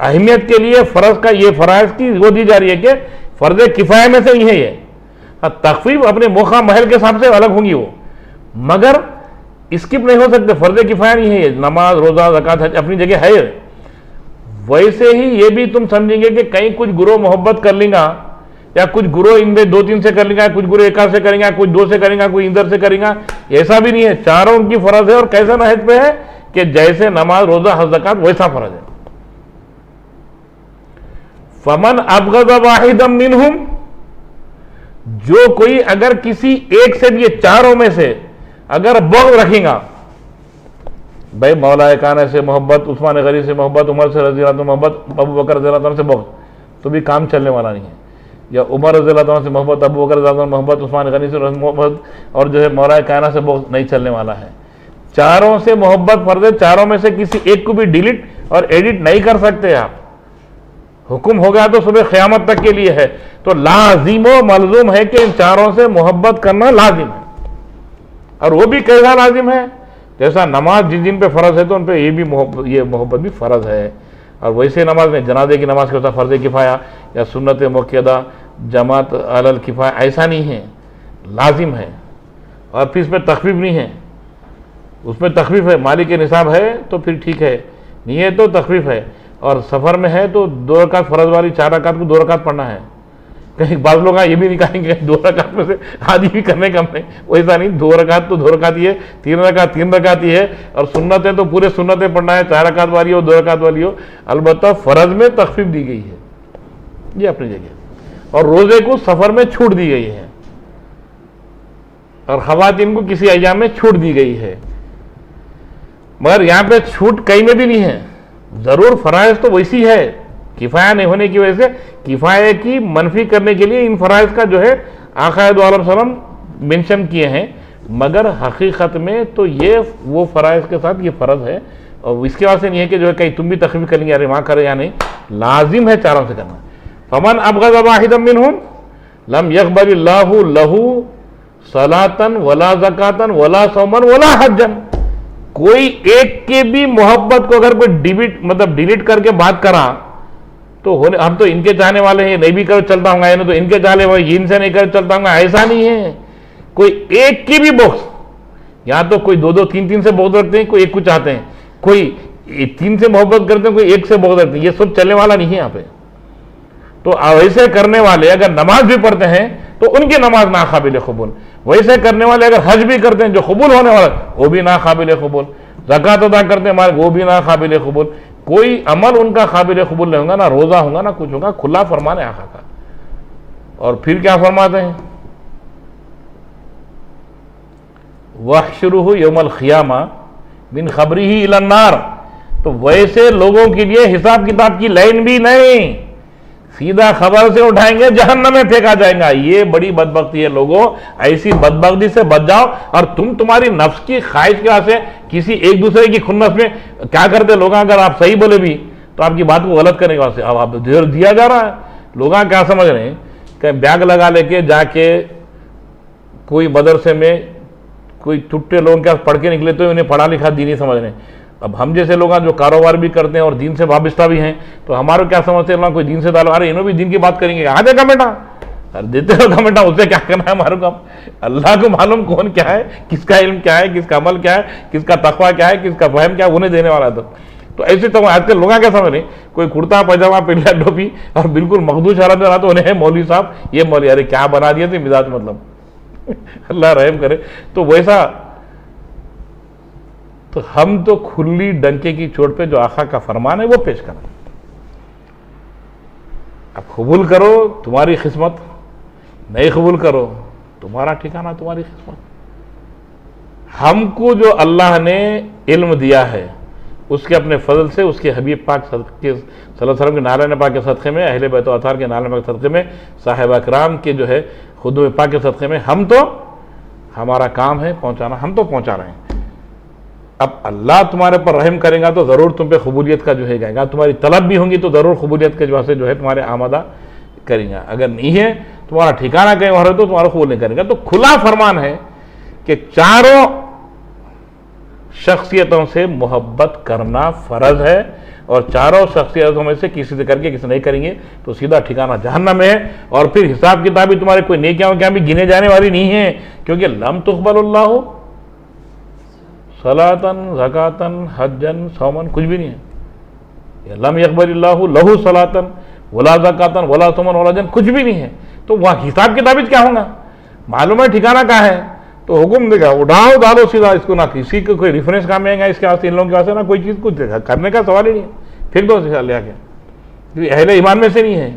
اہمیت کے لیے فرض کا یہ فرائض کی وہ دی جا رہی ہے کہ فرض کفایہ میں سے ہی ہے یہ۔ تخفیف اپنے موقع محل کے حساب سے الگ ہوں گی وہ، مگر اسکپ نہیں ہو سکتے، فرض کفایہ نہیں ہے یہ، نماز روزہ زکوٰۃ حج اپنی جگہ ہے۔ ویسے ہی یہ بھی تم سمجھیں گے کہ کہیں کچھ گروہ محبت کر لیں گا، یا کچھ گروہ ان میں دو تین سے کر لیں گا، کچھ گروہ ایک سے کریں گا، کچھ دو سے کریں گا، کوئی ادھر سے کریں گا، ایسا بھی نہیں ہے، چاروں ان کی فرض ہے، اور کیسے نہج پہ ہے کہ جیسے نماز روزہ حج زکوٰۃ ویسا فرض ہے۔ فمن ابغض واحدا منہم، جو کوئی اگر کسی ایک سے بھی یہ چاروں میں سے اگر بغض رکھیں گا، بھائی مولا کانا سے محبت، عثمان غنی سے محبت، عمر سے رضی اللہ عنہ محبت، ابو بکر رضی اللہ عنہ سے بغض، تو بھی کام چلنے والا نہیں ہے۔ یا عمر رضی اللہ عنہ سے محبت، ابو بکر رضی اللہ عنہ محبت، عثمان غنی سے محبت، اور جو ہے مولا کانا سے بغض نہیں چلنے والا ہے۔ چاروں سے محبت فرض ہے، چاروں میں سے کسی ایک کو بھی ڈیلیٹ اور ایڈٹ نہیں کر سکتے آپ۔ حکم ہو گیا تو صبح قیامت تک کے لیے ہے، تو لازم و ملزوم ہے کہ ان چاروں سے محبت کرنا لازم ہے۔ اور وہ بھی کیسا لازم ہے؟ جیسا نماز جن جن پہ فرض ہے تو ان پہ یہ محبت بھی فرض ہے، اور ویسے نماز میں جنازے کی نماز کے ساتھ فرض کفایہ یا سنت موقدہ جماعت علی الکفایہ ایسا نہیں ہے، لازم ہے۔ اور پھر اس میں تخفیف نہیں ہے، اس میں تخفیف ہے، مالک کے نصاب ہے تو پھر ٹھیک ہے، نہیں ہے تو تخفیف ہے، اور سفر میں ہے تو 2 رکعت فرض والی 4 رکعت کو 2 رکعت پڑھنا ہے۔ کہیں بعض لوگ یہ بھی نہیں کہیں گے 2 رکعت میں سے آدھی بھی کرنے کا نہیں، ویسا نہیں، 2 رکعت تو 2 رکعت ہی ہے، 3 رکعت 3 رکعت ہی ہے، اور سنتیں تو پورے سنتیں پڑھنا ہے، 4 رکعت والی ہو 2 رکعت والی ہو، البتہ فرض میں تخفیف دی گئی ہے یہ اپنی جگہ، اور روزے کو سفر میں چھوٹ دی گئی ہے، اور خواتین کو کسی ایام میں چھوٹ دی گئی ہے، مگر یہاں پہ چھوٹ کہیں میں بھی نہیں ہے، ضرور فرائض تو ویسی ہے، کفایہ نہیں ہونے کی وجہ سے کفایہ کی منفی کرنے کے لیے ان فرائض کا جو ہے آقا دو عالم صلی اللہ علیہ وسلم منشن کیے ہیں، مگر حقیقت میں تو یہ وہ فرائض کے ساتھ یہ فرض ہے، اور اس کے واسطے سے نہیں ہے کہ جو ہے کہیں تم بھی تخفیف کریں گے یار وہاں کرے یا نہیں، لازم ہے چاروں سے کرنا۔ فمن ابغض واحدا منہم لم يقبل اللہ لہ صلاۃ ولا زکاۃ ولا صوما ولا حجا، کوئی ایک کے بھی محبت کو اگر کوئی ڈیلیٹ کر کے بات کرا تو ہم تو ان کے چاہنے والے ہیں، نہیں بھی کر چلتا ہوں گا، تو ان کے چاہنے والے ان سے نہیں کر چلتا ہوں گا، ایسا نہیں ہے، کوئی ایک کی بھی بغض، یہاں تو کوئی 2 2 3 3 سے بغض رکھتے ہیں، کوئی ایک کو چاہتے ہیں، کوئی یہ 3 سے محبت کرتے ہیں, کوئی 1 سے محبت کرتے ہیں, یہ سب چلنے والا نہیں ہے یہاں پہ. تو ویسے کرنے والے اگر نماز بھی پڑھتے ہیں تو ان کی نماز ناقابل قبول, ویسے کرنے والے اگر حج بھی کرتے ہیں جو قبول ہونے والا وہ بھی ناقابل قبول, زکوٰۃ ادا کرتے ہیں وہ بھی ناقابل قبول. کوئی عمل ان کا قابل قبول نہیں ہوگا, نہ روزہ ہوگا نہ کچھ ہوگا, کھلا فرمان ہے آقا کا. اور پھر کیا فرماتے ہیں, وَاحْشُرُهُ يَوْمَ الْقِيَامَةِ مِنْ خَبْرِهِ إِلَى النَّارِ. تو ویسے لوگوں کے لیے حساب کتاب کی لائن بھی نہیں, سیدھا خبر سے اٹھائیں گے جہنم میں پھینکا جائے گا. یہ بڑی بدبختی ہے لوگوں, ایسی بدبختی سے بچ جاؤ. اور تمہاری نفس کی خواہش کی وجہ سے کسی ایک دوسرے کی خنس میں کیا کرتے لوگ, اگر آپ صحیح بولے بھی تو آپ کی بات کو غلط کرنے کے واسطے اب آپ دیا جا رہا ہے. لوگ کیا سمجھ رہے ہیں کہ بیگ لگا لے کے جا کے کوئی مدرسے میں کوئی ٹوٹے لوگوں کے پڑھ کے نکلے تو انہیں پڑھا لکھا دینی سمجھ رہے ہیں. اب ہم جیسے لوگ جو کاروبار بھی کرتے ہیں اور دین سے وابستہ بھی ہیں تو ہمارے کیا سمجھتے ہیں, کوئی دین سے تعلق, ارے انہوں بھی دین کی بات کریں گے, کہاں دے گا بیٹا, دیتے ہو گا بیٹا, اس سے کیا کرنا ہے ہمارے کو. اللہ کو معلوم کون کیا ہے, کس کا علم کیا ہے, کس کا عمل کیا ہے, کس کا تقویٰ کیا ہے, کس کا فہم کیا ہے, انہیں دینے والا ہے. تو ایسے تو آج کل لوگ کیا سمجھ رہے ہیں, کوئی کرتا پاجامہ پہلا ٹوپی اور بالکل مخدوش حالت میں رہا تو انہیں مولوی صاحب, یہ مولوی, ارے کیا بنا دیے تھے مزاج, مطلب اللہ رحم کرے. تو ویسا تو ہم تو کھلی ڈنکے کی چوٹ پہ جو آقا کا فرمان ہے وہ پیش کریں. اب قبول کرو تمہاری قسمت, نہیں قبول کرو تمہارا ٹھکانہ تمہاری قسمت. ہم کو جو اللہ نے علم دیا ہے اس کے اپنے فضل سے, اس کے حبیب پاک صلی اللہ علیہ وسلم کے نالہ پاک کے صدقے میں, اہل بیت و اطہار کے نالہ پاک کے صدقے میں, صحابہ کرام کے جو ہے خدوم پاک کے صدقے میں, ہم تو ہمارا کام ہے پہنچانا, ہم تو پہنچا رہے ہیں. اب اللہ تمہارے پر رحم کرے گا تو ضرور تم پہ قبولیت کا جو ہے گا, تمہاری طلب بھی ہوں گی تو ضرور قبولیت کے واسطے جو ہے تمہارے آمادہ کریں گا. اگر نہیں ہے تمہارا ٹھکانہ کہیں اور ہے تو تمہارا قبول نہیں کرے گا. تو کھلا فرمان ہے کہ چاروں شخصیتوں سے محبت کرنا فرض ہے, اور چاروں شخصیتوں میں سے کسی سے کر کے کسی نہیں کریں گے تو سیدھا ٹھکانہ جہنم میں ہے. اور پھر حساب کتاب بھی تمہارے کوئی نیکیاں کیا بھی گنے جانے والی نہیں ہے, کیونکہ لم تقبل اللہ صلاۃً زکاتً حجًا صومًا, کچھ بھی نہیں ہے. لم یقبل اللہ لہ صلاۃً ولا زکاتً ولا صومًا ولا حجًا, کچھ بھی نہیں ہے. تو وہاں حساب کتاب کیا ہوگا, معلوم ہے ٹھکانہ کہاں ہے, تو حکم دے گا اڑاؤ ڈالو سیدھا اس کو, نہ کسی کو کوئی ریفرنس کام آئے گا اس کے واسطے, ان لوگوں کے واسطے نہ کوئی چیز کچھ کرنے کا سوال ہی نہیں ہے, پھینک دو لے آ کے, کیونکہ اہل ایمان میں سے نہیں ہے.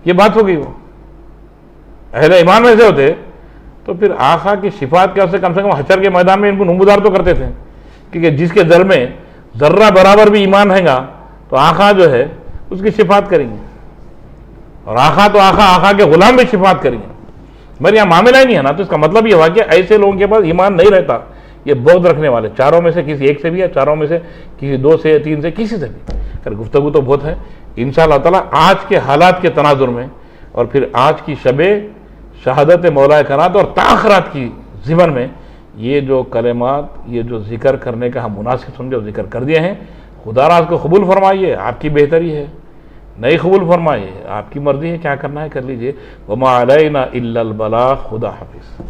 یہ بات ہو گئی, وہ اہل ایمان میں سے ہوتے تو پھر آقا کی صفات کے واسطے کم سے کم حشر کے میدان میں ان کو نمودار تو کرتے تھے, کیونکہ جس کے در میں ذرہ برابر بھی ایمان ہے گا تو آقا جو ہے اس کی صفات کریں گے, اور آقا تو آقا کے غلام بھی صفات کریں گے. میرے یہاں معاملہ ہی نہیں ہے نا, تو اس کا مطلب یہ ہوا کہ ایسے لوگوں کے پاس ایمان نہیں رہتا, یہ بغض رکھنے والے چاروں میں سے کسی ایک سے بھی ہے, چاروں میں سے کسی 2 سے 3 سے کسی سے بھی. اگر گفتگو تو بہت ہے انشاءاللہ تعالیٰ آج کے حالات کے تناظر میں, اور پھر آج کی شب شہادت مولا کائنات اور تاخرات کی ضمن میں یہ جو کلمات, یہ جو ذکر کرنے کا ہم مناسب سمجھے اور ذکر کر دیے ہیں, خدا را اس کو قبول فرمائیے, آپ کی بہتری ہے. نہیں قبول فرمائیے, آپ کی مرضی ہے, کیا کرنا ہے کر لیجئے. وما علینا الا البلاغ. خدا حافظ.